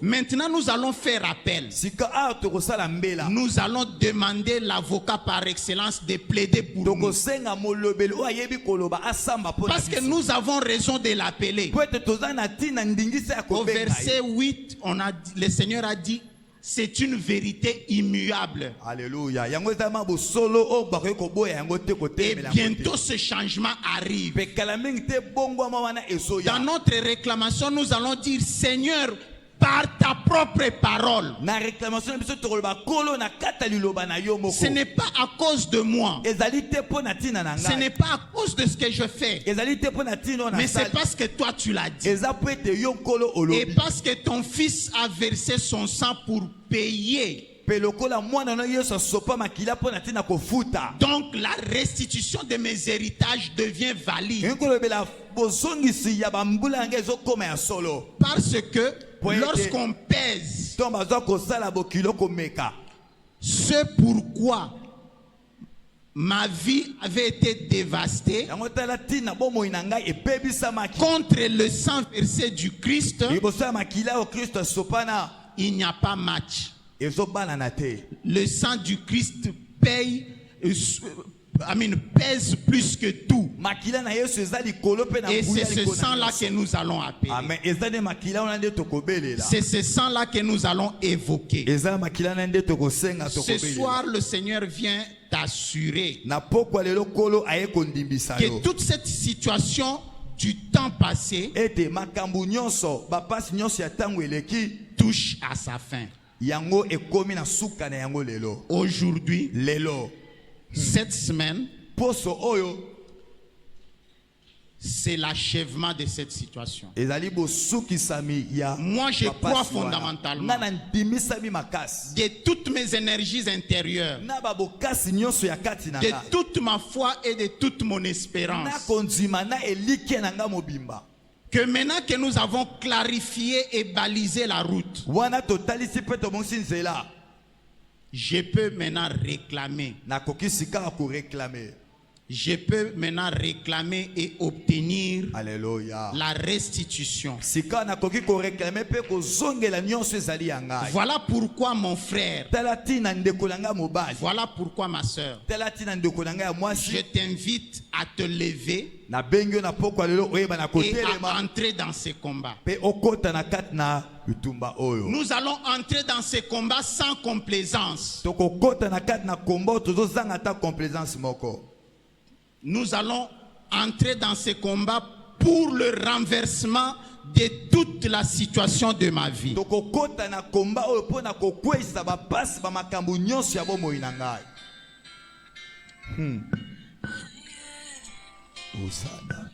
Maintenant, nous allons faire appel. Nous allons demander l'avocat par excellence de plaider pour nous. Parce que nous avons raison de l'appeler. Au verset 8, le Seigneur a dit, c'est une vérité immuable. Alléluia. Et bientôt ce changement arrive. Dans notre réclamation, nous allons dire, Seigneur, par ta propre parole. Na réclamation biso tokoloba kolo na kata liloba na yo moko. Ce n'est pas à cause de moi. Ezali te po na tina na Ce ngai. n'est pas à cause de ce que je fais. Ezali te po na tino na Mais c'est sali. parce que toi tu l'as dit. Eza po ete yo kolo Et olobi. parce que ton fils a versé son sang pour payer. Pe lokola mwana no yesu asopa makila po na tina kofuta. Donc la restitution de mes héritages devient valide. Nkolobela bozongisi ya bambula nge ezokoma ya solo. Parce que Point lorsqu'on pèse To bazwa kosala bokilo komeka. ce pourquoi ma vie avait été dévastée Yango tala tina bomoi na ngai epebisamaki. contre le sang versé du Christ, Liboso ya makila o Kristo asopana il n'y a pas match. ezobana na te. Le sang du Christ pèse plus que tout. Makila na yesu eza likolo pe na Et nguya c'est ce likolo na sang-là nyonso. que nous allons appeler. Amen. Eza nde makila wana nde tokobelela. C'est ce sang-là que nous allons évoquer. Eza makila na nde tokosenga Ce tokobelela. soir, le Seigneur vient t'assurer Na pokwa lelo kolo aye kondimbisa yo. que toute cette situation du temps passé Ete makambu nyonso bapasi nyonso ya tango eleki touche à sa fin. yango ekomi na suka na yango lelo. Aujourd'hui, Lelo cette semaine, poso oyo c'est l'achèvement de cette situation. ezali bosukisami ya Moi, je bapasi crois wana. fondamentalement Nga na ndimisami makasi. de toutes mes énergies intérieures, Na babokasi nyonso ya kati na de nga. toute ma foi et de toute mon Na espérance, kondima na elike na nga mobimba. que maintenant que nous avons clarifié et balisé la route, Wana totalisi pe tomonsi nzela. je peux maintenant réclamer. Nakoki sika ko réclamer. Je peux maintenant réclamer et obtenir Alléluia. la restitution. Sika nakoki ko réclamer pe ko zongela nyonso ezali ya ngai. Voilà pourquoi mon frère, Tala tina ndeko na nga mobali. voilà pourquoi ma soeur, Tala tina ndeko na nga ya je mwasi. t'invite à te lever Na bengi na pokwa lelo oyeba na et à kotelema. entrer dans ces combats. Pe okota na kati na bitumba oyo. Nous allons entrer dans ces combats sans complaisance. Tokokota na kati na kombo tozozanga ta complaisance moko. Nous allons entrer dans ces combats pour le renversement de toute la situation de ma vie. Tokokota na komba oyo po na kokwesa bapasi ba makambo nyonso ya bomoi na ngai. Osada.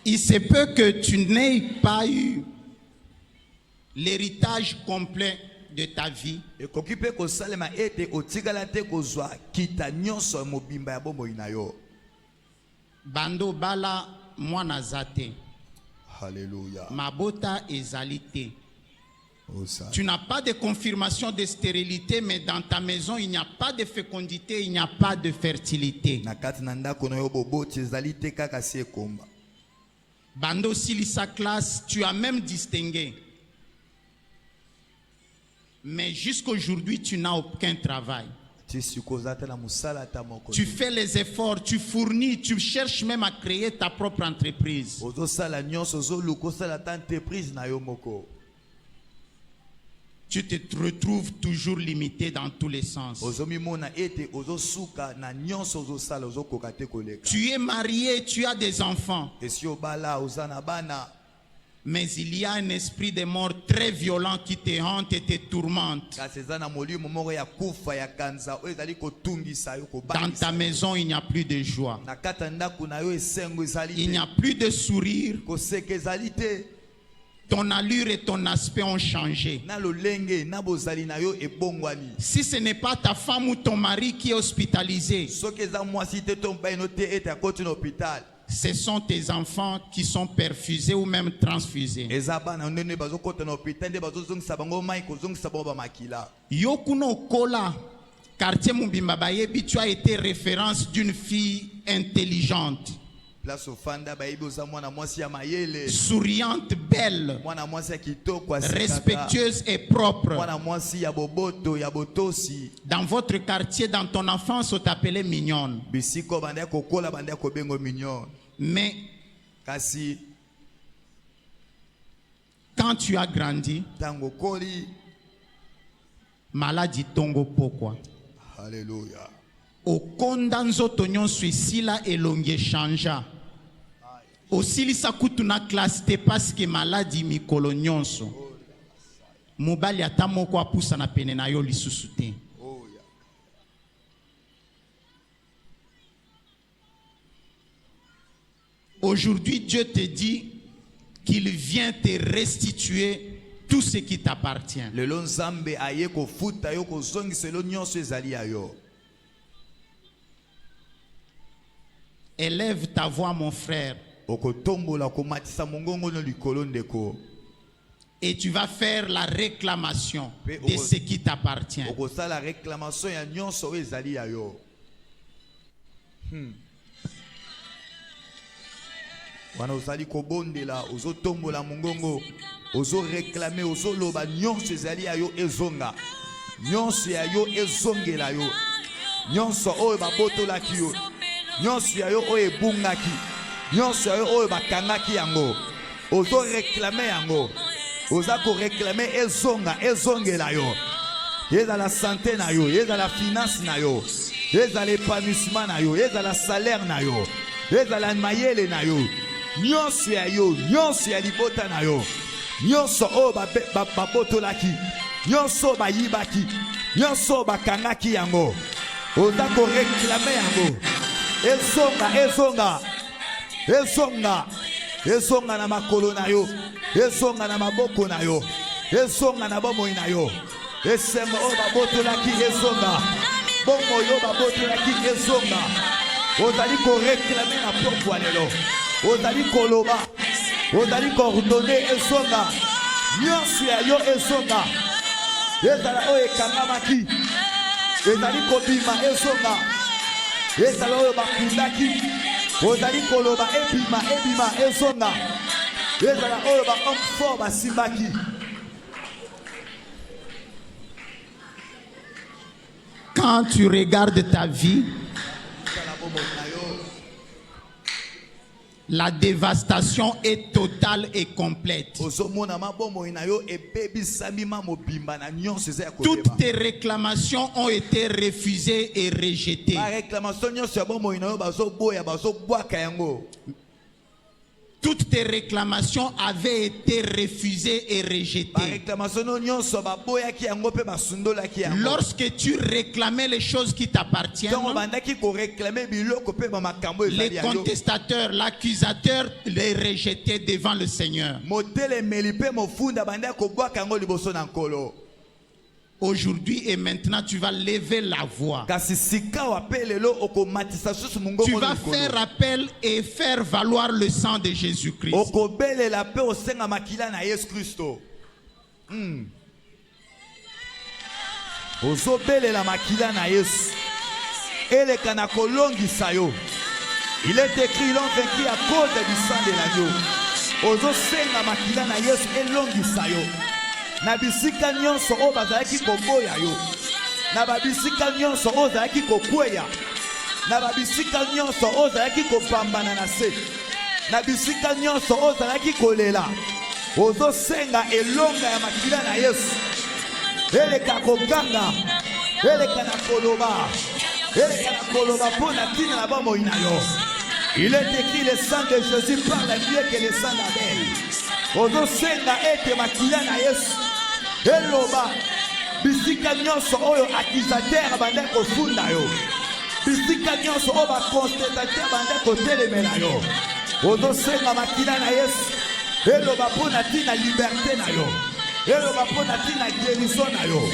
Il se peut que tu n'aies pas eu l'héritage complet de ta vie. Ekoki pe kosalema ete otikala te kozwa kita nyonso ya mobimba ya bomoi na yo. Bando bala mwana zate. Alléluia. Mabota ezalité. Osala. Tu n'as pas de confirmation de stérilité, mais dans ta maison, il n'y a pas de fécondité, il n'y a pas de fertilité. Na kati na ndako na yo boboti ezali te kaka si ekomba. Bando Silisa classe, tu as même distingué. Mais jusqu'aujourd'hui, tu n'as aucun travail. Ti sikoza te na musala ta moko. Tu fais les efforts, tu fournis, tu cherches même à créer ta propre entreprise. Ozo sala nyonso ozo luka osala ta entreprise na yo moko. Tu te retrouves toujours limité dans tous les sens. Ozo mimona ete ozo suka na nyonso ozo sala ozo koka te koleka. Tu es marié, tu as des enfants. Esi obala oza na bana. Mais il y a un esprit de mort très violent qui te hante et te tourmente. Kasi eza na molimo moko ya kufa ya kanza oyo ezali kotungisa yo Dans kobangisa. ta maison, il n'y a plus de joie. Na kati ya ndako na yo esengo ezali Il n'y te. a plus de sourire. Koseka ezali te. Ton allure et ton aspect ont changé. Na lolenge na bozali na yo ebongwani. Si ce n'est pas ta femme ou ton mari qui est hospitalisé, Soki eza mwasi te to mobali no te ete akoti na hôpital. ce sont tes enfants qui sont perfusés ou même transfusés. Eza bana ndenge bazokota na hôpital nde bazozongisa bango mai kozongisa bango bamakila. Yokuno Kola, quartier Mumbimba Bayebi, tu as été référence d'une fille intelligente, Place ofanda bayebi oza mwana mwasi ya mayele. souriante, belle, Mwana mwasi ya kitoko asikaka. respectueuse et propre. Mwana mwasi ya boboto ya botosi. Dans votre quartier, dans ton enfance, on t'appelait mignonne. Bisiko banda kokola banda kobengo mignon. Mais Kasi quand tu as grandi, tango koli. maladie tongo pourquoi? Alléluia. Okonda nzoto nyonso esila elongi changea. Osilisa kutu na classe te parce que maladie mikolo nyonso. Mobali ata moko apusa na pene na yo lisusu te. Oh, yeah. Aujourd'hui, Dieu te dit qu'il vient te restituer tout ce qui t'appartient. Lelo nzambe aye kofuta yo kozongisa elo nyonso ezali ya yo. Élève ta voix, mon frère, Okotombola komatisa mongongo no likolo ndeko. et tu vas faire la réclamation Mais de ce qui t'appartient. Okosala réclamation ya nyonso oyo ezali ya yo. Wana ozali kobondela ozotombola mongongo ozo réclamer ozo loba nyonso ezali ya yo ezonga. Nyonso ya yo ezongela yo. Nyonso oyo babotolaki yo. Nyonso ya yo oyo ebungaki. Nyonso ya yo oyo bakangaki yango. Ozo réclamer yango. Oza ko réclamer ezonga ezongela yo. Eza la santé na yo, eza la finance na yo. Eza l'épanouissement na yo, eza la salaire na yo. Eza la mayele na yo. Nyonso ya yo, nyonso ya libota na yo. Nyonso oyo babotolaki. Nyonso bayibaki. Nyonso bakangaki yango. Oza ko réclamer yango. Ezonga, ezonga. Ezonga. Ezonga na makolo na yo. Ezonga na maboko na yo. Ezonga na bomoi na yo. Esengo oyo babotolaki ezonga. Bomoi oyo babotolaki ezonga. Ozali ko réclamer na pokwa lelo. Ozali koloba. Ozali coordonner ezonga. Nyonso ya yo ezonga. Ezala oyo ekangamaki. Ezali kobima ezonga. Ezala oyo bakundaki. Ozali koloba ebima ebima ezonga. Ezala oyo ba homme fort basimbaki. Quand tu regardes ta vie, la dévastation est totale et complète. Toutes tes réclamations ont été refusées et rejetées. Toutes tes réclamations avaient été refusées et rejetées. Lorsque tu réclamais les choses qui t'appartiennent, les contestateurs, l'accusateur les rejetait devant le Seigneur. aujourd'hui et maintenant, tu vas lever la voix. kasi sika wapelelo okomatisa susu mungongo Tu vas likolo. faire appel et faire valoir le sang de Jésus-Christ. Okobelela pe osenga makila na Yesu Kristo. Ozobelela makila na Yesu. Eleka na kolongisa yo. Il est écrit, ils l'ont vaincu à cause du sang de l'agneau. Ozosenga makila na Yesu elongisa yo. Na bisika nyonso o bazalaki koboya yo. Na babisika nyonso o bazalaki kokweya. Na babisika nyonso o bazalaki kopambana na se. Na bisika nyonso o bazalaki kolela. Ozosenga elonga ya makila na Yesu. Eleka koganga. Eleka na koloba. Eleka na koloba pona tina na bomoi na yo. Il est écrit le sang de Jésus parle mieux que le sang d'Abel. Ozosenga ete makila na Yesu. Eloba bisika nyonso oyo accusateur bande kofunda yo. Bisika nyonso oyo ba constatateur bande kotelemela yo. Ozosenga makila na Yesu. Eloba pona tina liberté na yo. Eloba pona tina guérison na yo.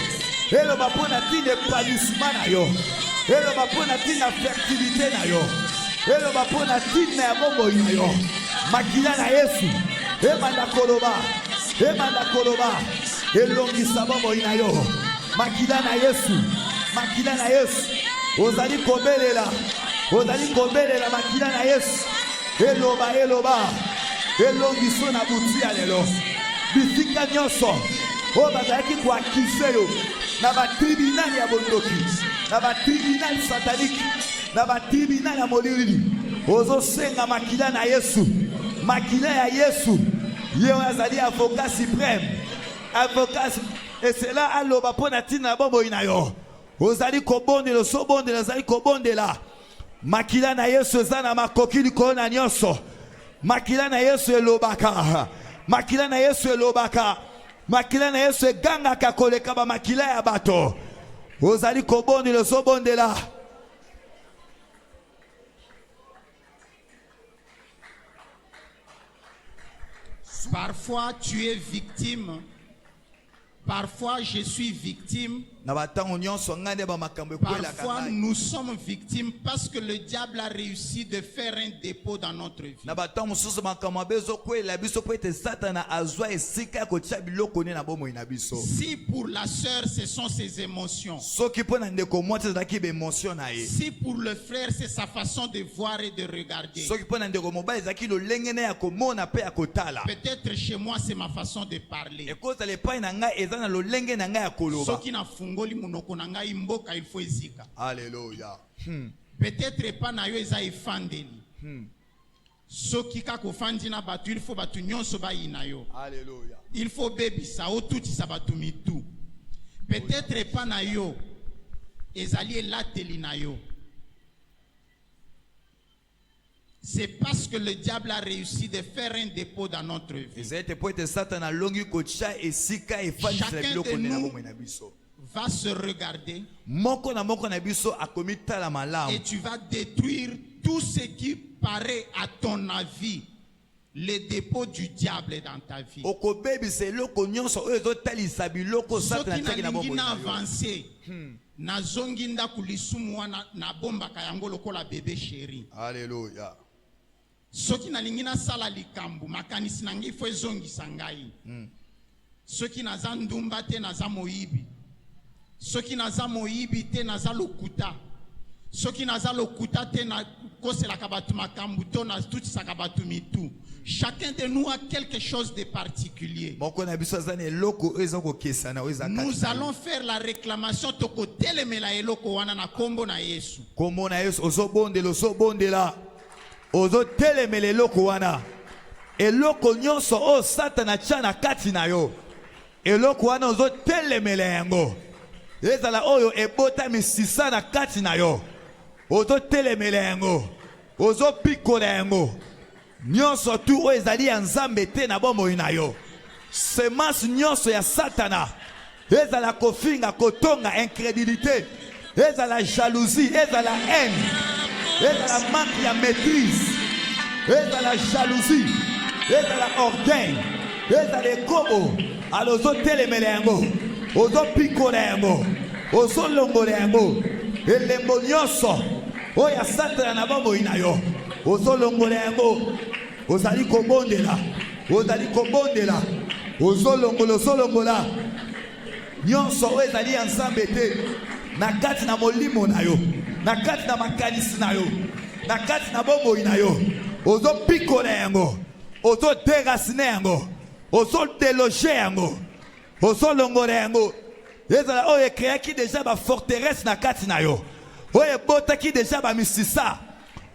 Eloba pona tina épanouissement na yo. Eloba pona tina fertilité na yo. Eloba pona tina ya bomoi na yo. Makila na Yesu. Emanda koloba. Emanda koloba. Elongisa bomoi na yo. Makila na Yesu. Makila na Yesu. Ozali kobelela. Ozali kobelela makila na Yesu. Eloba eloba. Elongiso na butia lelo. Bisika nyonso. O bazalaki koaccuse yo. Na ba tribunal ya bondoki. Na ba tribunal satanique. Na ba tribunal ya molili. Ozosenga makila na Yesu. Makila ya Yesu. Ye azali avocat suprême. Avocat. Et cela aloba pona tina bombo ina yo. Ozali kobondela sobondela ozali kobondela. Makila na Yesu zana makoki likona nyonso. Makila na Yesu elobaka. Makila na Yesu elobaka. Makila na Yesu eganga kakoleka ba makila ya bato. Ozali kobondela sobondela. Parfois tu es victime. Parfois je suis victime. Parfois nous sommes victimes parce que le diable a réussi de faire un dépôt dans notre vie. Si pour la sœur ce sont ses émotions, si pour le frère c'est sa façon de voir et de regarder, peut-être chez moi c'est ma façon de parler. Alléluia. Peut-être pas na yo eza efandeli. Soki kako fandi na batu il faut batu nyonso ba ina yo. Alléluia. Il faut baby sa otuti sa batu mitu. Peut-être pas na yo ezali lateli na yo. C'est parce que le diable a réussi de faire un dépôt dans notre vie. Chacun de nous va se regarder et tu vas détruire tout ce qui paraît à ton avis le dépôt du diable dans ta vie. Soki nalingi na avancer nazongi ndaku lisumu wana na bomba kayango lokola bébé chéri. Alléluia. Soki nalingi na sala likambu makanisi nangi ifo ezongisa ngai. Soki naza ndumba te naza moyibi. Soki naza moyibi te naza lokuta. Soki naza lokuta te na kosela kabatu makambu to na tuti sakabatu mitu. Chacun de nous a quelque chose de particulier. Nous allons faire la réclamation toko telemela eloko wana na kombo na Yesu. Kombo na Yesu ozobondela. Ozo telemela eloko wana. Eloko nyonso o Satana chana kati na yo. Eloko wana ozo telemela yango. Ezala oyo ebota misisa na kati na yo. Ozo telemela yango. Ozo pikola yango. Nyonso tu o ezali ya nzambe te na bomoi na yo. Semence nyonso ya Satana. Ezala kofinga kotonga incrédulité. Ezala jalousie, ezala haine. Ezala manque ya maîtrise. Ezala jalousie. Ezala orgueil. Ezala ekobo. Alozo telemela yango. ozo pikola yango, ozo longola yango, elembo nyonso, oya satana na bomoi na yo, ozo longola yango, ozali kobondela, ozo longola, nyonso oyo ezali ya nzambe te, na kati na molimo na yo, na kati na makanisi na yo, na kati na bomoi na yo, ozo pikola yango, ozo déraciner yango, ozo déloger yango, ozo longola yango. Ezala oyo ekreaki deja ba forteresse na kati na yo, oyo ebotaki deja ba misisa,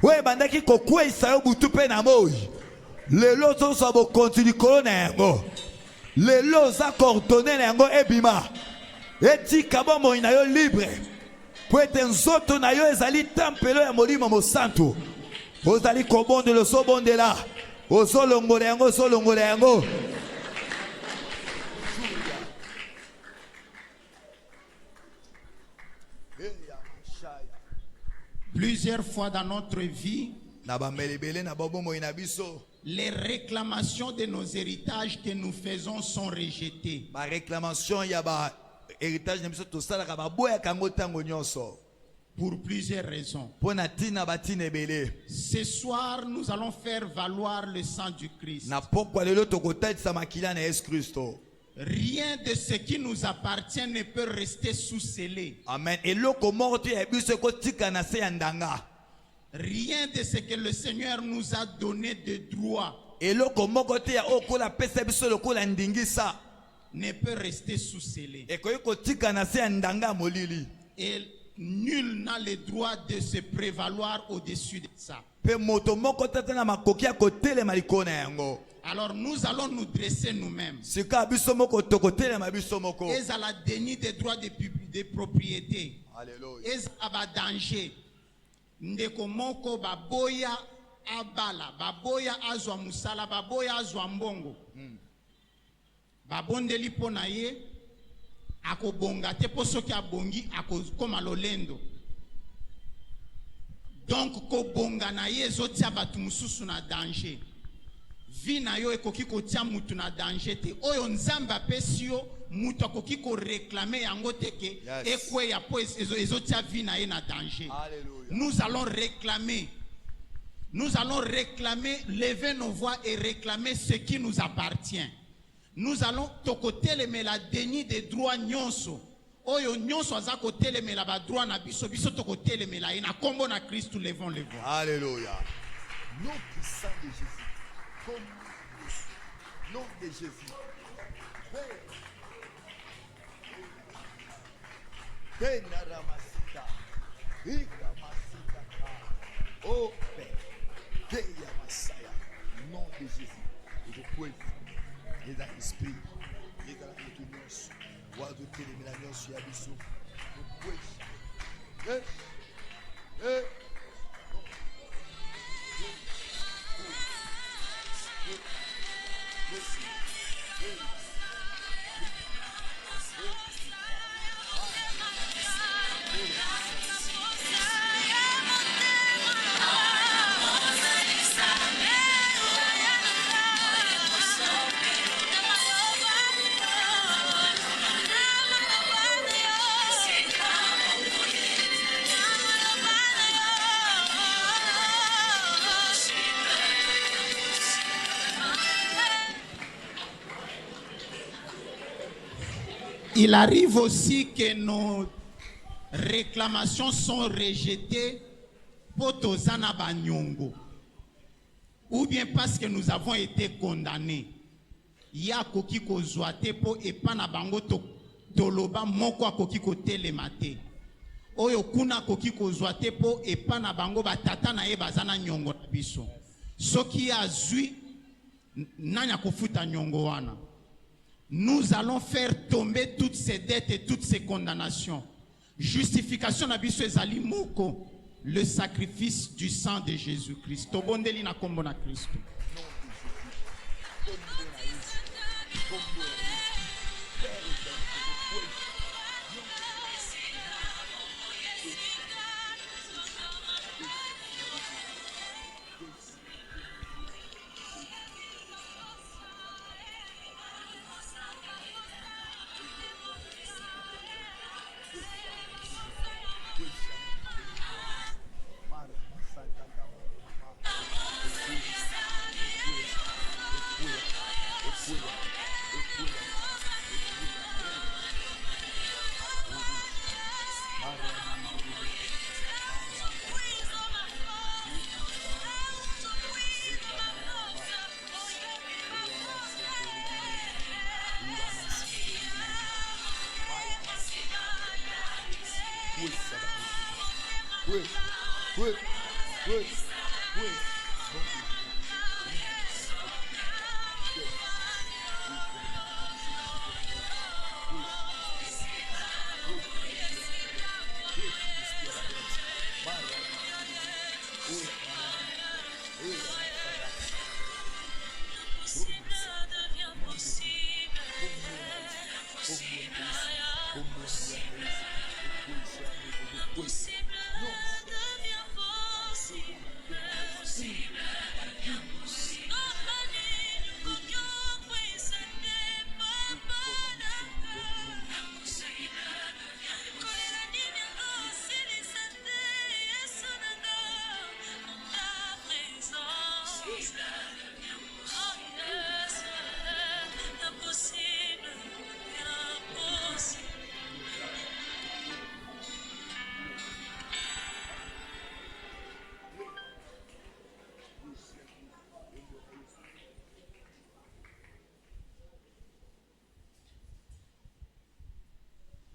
oyo ebandaki kokweyisa yo butu mpe na moi. Lelo ozozwa bokonzi likolo na yango, lelo oza coordonné na yango ebima, etika bomoi na yo libre, po ete nzoto na yo ezali tempelo ya molimo mosantu. Ozali kobondela, ozobondela, ozolongola yango. Plusieurs fois dans notre vie, na bamelebele na bomoi na biso, les réclamations de nos héritages que nous faisons sont rejetées. ba réclamation ya ba héritage na biso tosalaka baboya kango tango nyonso. Pour plusieurs raisons. Pona tina batina ebele. Ce soir, nous allons faire valoir le sang du Christ. Na pokwa lelo tokotalisa makila na Yesu Kristo. Rien de ce qui nous appartient ne peut rester sous scellé. Amen. Eloko moko te ya biso kotika na se ya ndanga. Rien de ce que le Seigneur nous a donné de droit Eloko moko te ya okola pesa biso lokola ndingisa ne peut rester sous scellé. ekoki kotika na se ya ndanga molili. Et nul n'a le droit de se prévaloir au-dessus de ça. Pe moto moko tata na makoki ya kotelema likolo na yango. Alors nous allons nous dresser nous-mêmes. Sika biso moko tokotelema biso moko. Et à la déni des droits de propriété. Alléluia. Et à la danger. Ndeko moko baboya abala, baboya azwa musala, baboya azwa mbongo. Babondeli pona ye akobonga te po soki abongi akokoma lolendo. Donc kobonga na ye ezotia batu mususu na danger. Vi na yo ekoki kotia mutu na danger te. Oyo nzambe apesi yo mutu akoki ko réclamer yango teke ekweya po ezotia vi na ye na danger. Alléluia. Nous allons réclamer, lever nos voix et réclamer ce qui nous appartient. Nous allons tokoteleme la déni des droits nyonso. Oyo nyonso aza koteleme la ba droit na biso biso tokoteleme la ina kombo na Christ nous levons les voix. Alléluia. Nom puissant de Jésus. Comme nom de Jésus. Benaramasita. Ikamasita. Oh Père. Keya Masaya. Nom de Jésus. Je prie. Et dans l'esprit. Et dans la contenance. Oiseau téléménagnon sur la biso. Je prie. Il arrive aussi que nos réclamations sont rejetées pour Tozana Banyongo. Ou bien parce que nous avons été condamnés. Ya koki ko zoate po epana bango toloba moko koki ko telemate. Oyo kuna koki ko zoate po epana bango batata na ye bazana nyongo na biso. Soki azui nanya kofuta nyongo wana. Nous allons faire tomber toutes ces dettes et toutes ces condamnations. Justification na biso ezali moko, le sacrifice du sang de Jésus-Christ. Tobondeli na kombo na Kristo.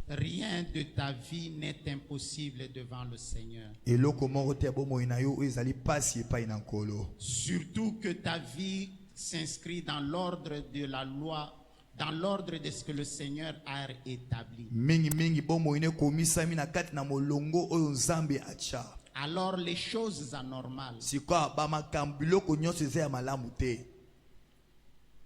Rien de ta vie n'est impossible devant le Seigneur. eloko moko te ya bomoi na yo oyo ezali pasi epai na nkolo. Surtout que ta vie s'inscrit dans l'ordre de la loi, dans l'ordre de ce que le Seigneur a établi. mingi bomoi ne komisami na kati na molongo oyo nzambe atia. Alors les choses anormales, sikoyo bamakambo biloko nyonso eza ya malamu te.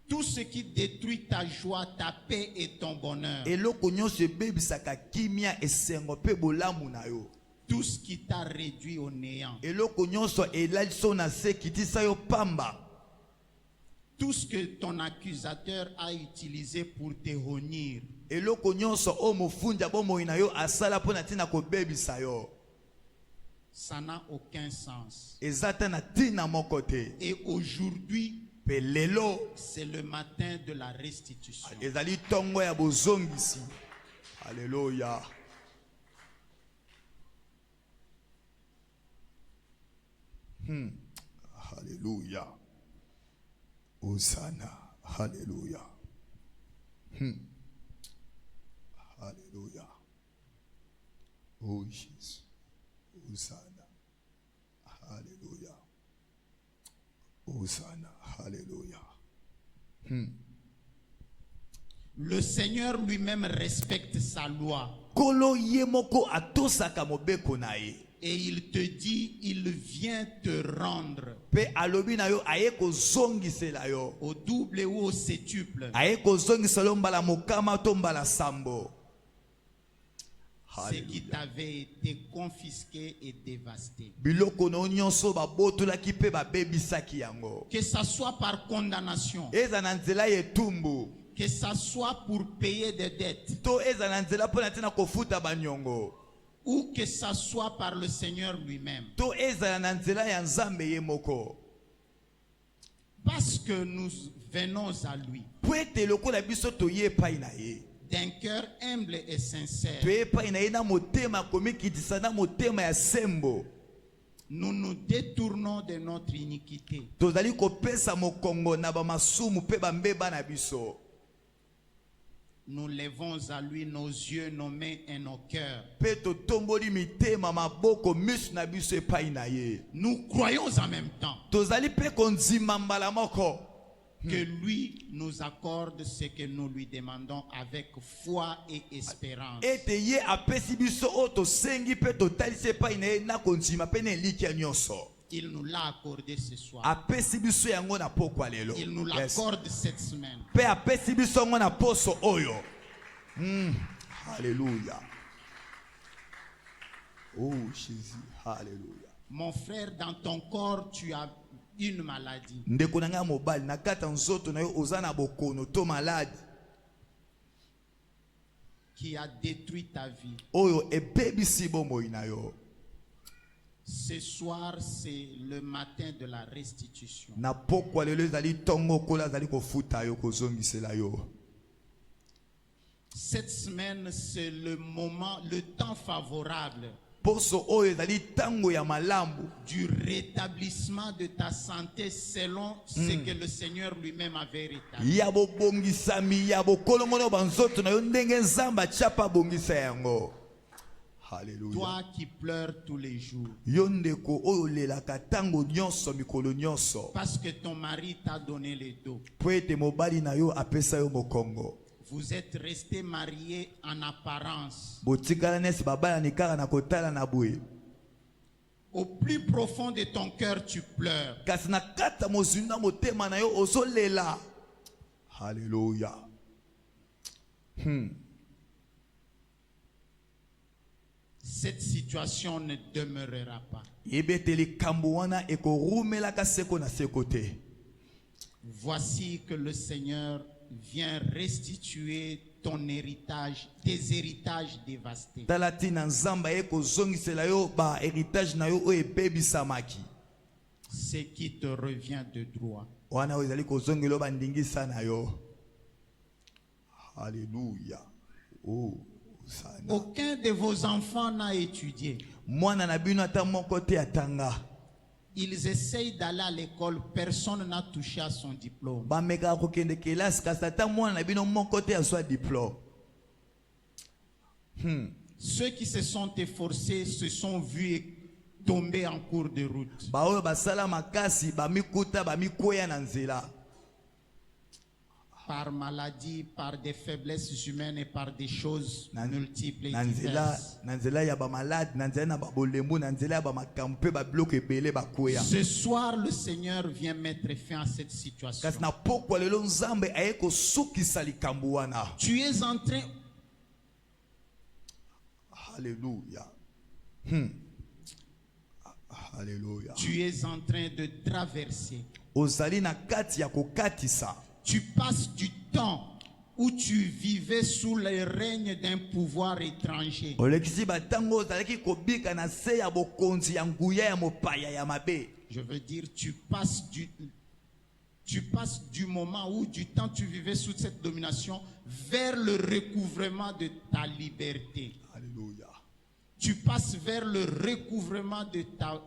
tout ce qui détruit ta joie, ta paix et ton bonheur, eloko nyonso ebebisaka kimia esengo mpe bolamu na yo. tout ce qui t'a réduit au néant, eloko nyonso elaliso na se kitisa yo pamba. tout ce que ton accusateur a utilisé pour te honir, eloko nyonso oyo mofundi ya bomoi na yo asala mpo na ntina kobebisa yo, ça n'a aucun sens. eza te na ntina moko te. Et aujourd'hui, mpe lelo c'est le matin de la restitution. ezali ntongo ya bozongisi. Alléluia. Alléluia. Hosanna. Alléluia. Alléluia. Oh Jésus. Hosanna. Alléluia. Hosanna. Alléluia. Le Seigneur lui-même respecte sa loi. Kolo yemoko atosaka mobeko na ye. Et il te dit, il vient te rendre Pe alobi na yo aye kozongisela yo. au double ou au septuple Aye kozongisela yo mbala mokama to mbala sambo. ce qui t'avait été confisqué et dévasté. Biloko no nyonso babotolaki pe babebisaki yango. Que ça soit par condamnation, Eza na nzela ye tumbu. que ça soit pour payer des dettes, To eza na nzela pona tina kofuta banyongo. ou que ça soit par le Seigneur lui-même. To eza na nzela ya nzambe ye moko. Parce que nous venons à lui Po ete lokola biso toye epai na ye. d'un cœur humble et sincère. Toye epai na ye na motema komikitisa na motema ya sembo. Nous nous détournons de notre iniquité. Tozali kopesa mokongo na bamasumu pe bambeba na biso. Nous levons à lui nos yeux, nos mains et nos cœurs. Pe totomboli mitema maboko misu na biso epai na ye. Nous croyons en même temps Tozali pe konzima mbala moko. que lui nous accorde ce que nous lui demandons avec foi et espérance. Ete ye apesi biso o tosengi pe totalisi epai na ye na konzima pe na elikia nyonso. Il nous l'a accordé ce soir. Apesi biso yango na pokwa lelo. Il nous Yes. l'accorde cette semaine. Pe apesi biso yango na poso oyo. Alléluia. Oh Jésus. Alléluia. Mon frère, dans ton corps, tu as une maladie. Ndeko na nga mobali na kata nzoto na yo oza na bokono to malade Qui a détruit ta vie. oyo ebebisi bomoi na yo. Ce soir, c'est le matin de la restitution. Na pokwa lelo ezali tongo kola ezali kofuta yo kozongisela yo. Cette semaine, c'est le moment, le temps favorable Poso oyo ezali tango ya malambu du rétablissement de ta santé selon ce que le Seigneur lui-même avait rétabli. ya bobongisami ya bokolongono banzoto na yo ndenge nzambe achapa bongisa yango. Hallelujah. Toi qui pleures tous les jours Yo ndeko oyo lelaka tango nyonso mikolo nyonso parce que ton mari t'a donné le dos. po ete mobali na yo apesa yo mokongo. Vous êtes restés mariés en apparence. Botikala nesi babalani kaka na kotala na boye. Au plus profond de ton cœur, tu pleures. Kasi na kata mozinda motema na yo ozolela. Hallelujah. Cette situation ne demeurera pas. Yebeteli kambo wana ekorumelaka seko na seko te. Voici que le Seigneur vient restituer ton héritage, tes héritages dévastés. Talati na nzamba ekozongisela yo ba héritage na yo oyo ebebisamaki. Ce qui te revient de droit. Wana oyo ezali kozongela bandingisa na yo. Hallelujah. Oh, sana. Aucun de vos enfants n'a étudié. Mwana na bino ata moko te atanga. Ils essayent d'aller à l'école, personne n'a touché à son diplôme. Bameka kokende kelasi kasi ata mwana na bino moko te azwa diplôme. Ceux qui se sont efforcés se sont vus tomber en cours de route. Ba oyo basala makasi bamikuta bamikoya na nzela. Par maladie, par des faiblesses humaines et par des choses multiples et Nanzela diverses. nanzela ya ba malade, nanzela na ba bolembu, nanzela ya ba makampe ba bloke ebele bakoya. Ce soir, le Seigneur vient mettre fin à cette situation. Kasi na pokwa lelo nzambe ayeko sukisa likambo wana. Tu es en train, Hallelujah. Hallelujah. tu es en train de traverser. Ozali na kati ya kokatisa. Tu passes du temps où tu vivais sous le règne d'un pouvoir étranger. Olekisi batango ozalaki kobika na se ya bokonzi ya nguya ya mopaya ya mabe. Je veux dire, tu passes du moment où du temps tu vivais sous cette domination vers le recouvrement de ta liberté. Hallelujah. Tu passes vers le recouvrement de ta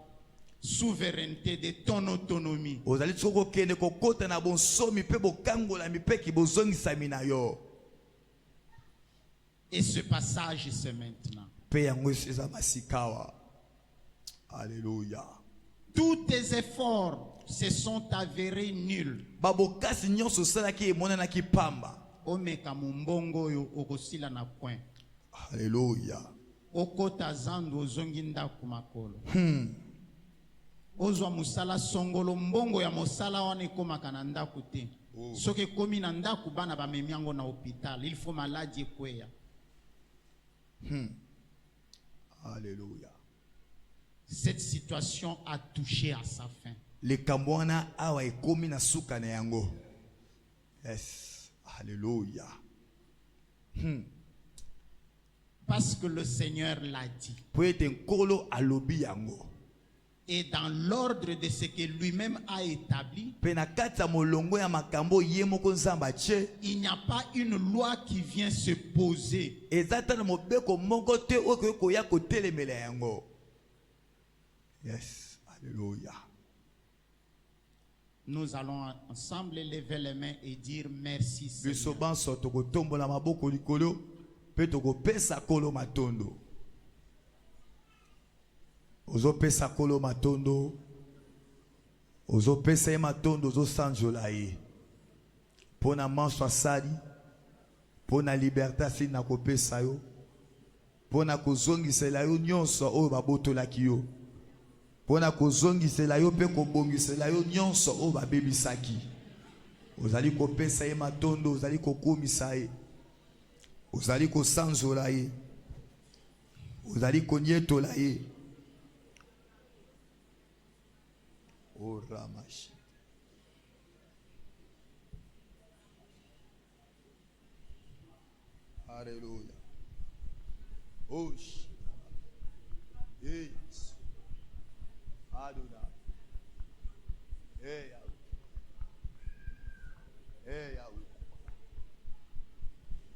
souveraineté, de ton autonomie. Ozali tsoko kende kokota na bonsomi pe bokangola mipeki bozongisami na yo. Et ce passage, c'est maintenant. Pe yango eza masikawa. Alléluia. Tous tes efforts se sont avérés nuls. Babokasi nyonso salaki emonanaki pamba. Omeka mumbongo yo okosila na point. Alléluia. Okota zandu ozongi ndaku makolo. Ozwa musala songolo mbongo ya mosala wana ekomaka na ndaku te. Soki ekomi na ndaku bana bamemi yango na hôpital. Il faut maladie ekweya. Alléluia. Cette situation a touché à sa fin. Likambo wana awa ekomi na suka na yango. Yes. Alléluia. Parce que le Seigneur l'a dit. Po ete nkolo alobi yango. Et dans l'ordre de ce que lui-même a établi, Pe na kati ya molongo ya makambo ye moko nzamba che. il n'y a pas une loi qui vient se poser. Ezata na mobeko moko te oyo koya kotelemela yango. Yes. Alléluia. Nous allons ensemble lever les mains et dire merci Biso Seigneur. banso tokotombola maboko likolo pe tokopesa kolo matondo. Ozopesa kolo matondo. Ozopesa ye matondo ozosanjola ye. Pona manso asali. Pona liberté asili na kopesa yo. Pona kozongisela yo nyonso oyo babotolaki yo. Pona kozongisela yo pe kobongisela yo nyonso oyo babebisaki. Ozali kopesa ye matondo, ozali kokumisa ye. Ozali kosanzola ye. Ozali konyetola ye. Oh Ramashi. Alléluia. Oh. Yes. Adonai. Hey Yahweh. Hey Yahweh.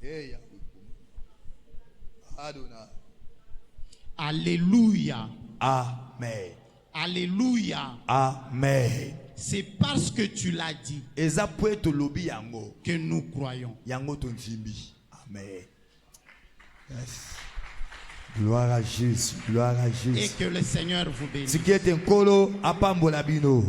Hey Yahweh. Adonai. Alléluia. Amen. Alléluia. Amen. C'est parce que tu l'as dit Eza poeto lobi yango. que nous croyons. Yango tonzimbi. Amen. Yes. Gloire à Jésus. Gloire à Et Jésus. que le Seigneur vous bénisse. Ce qui est un colo apambola bino.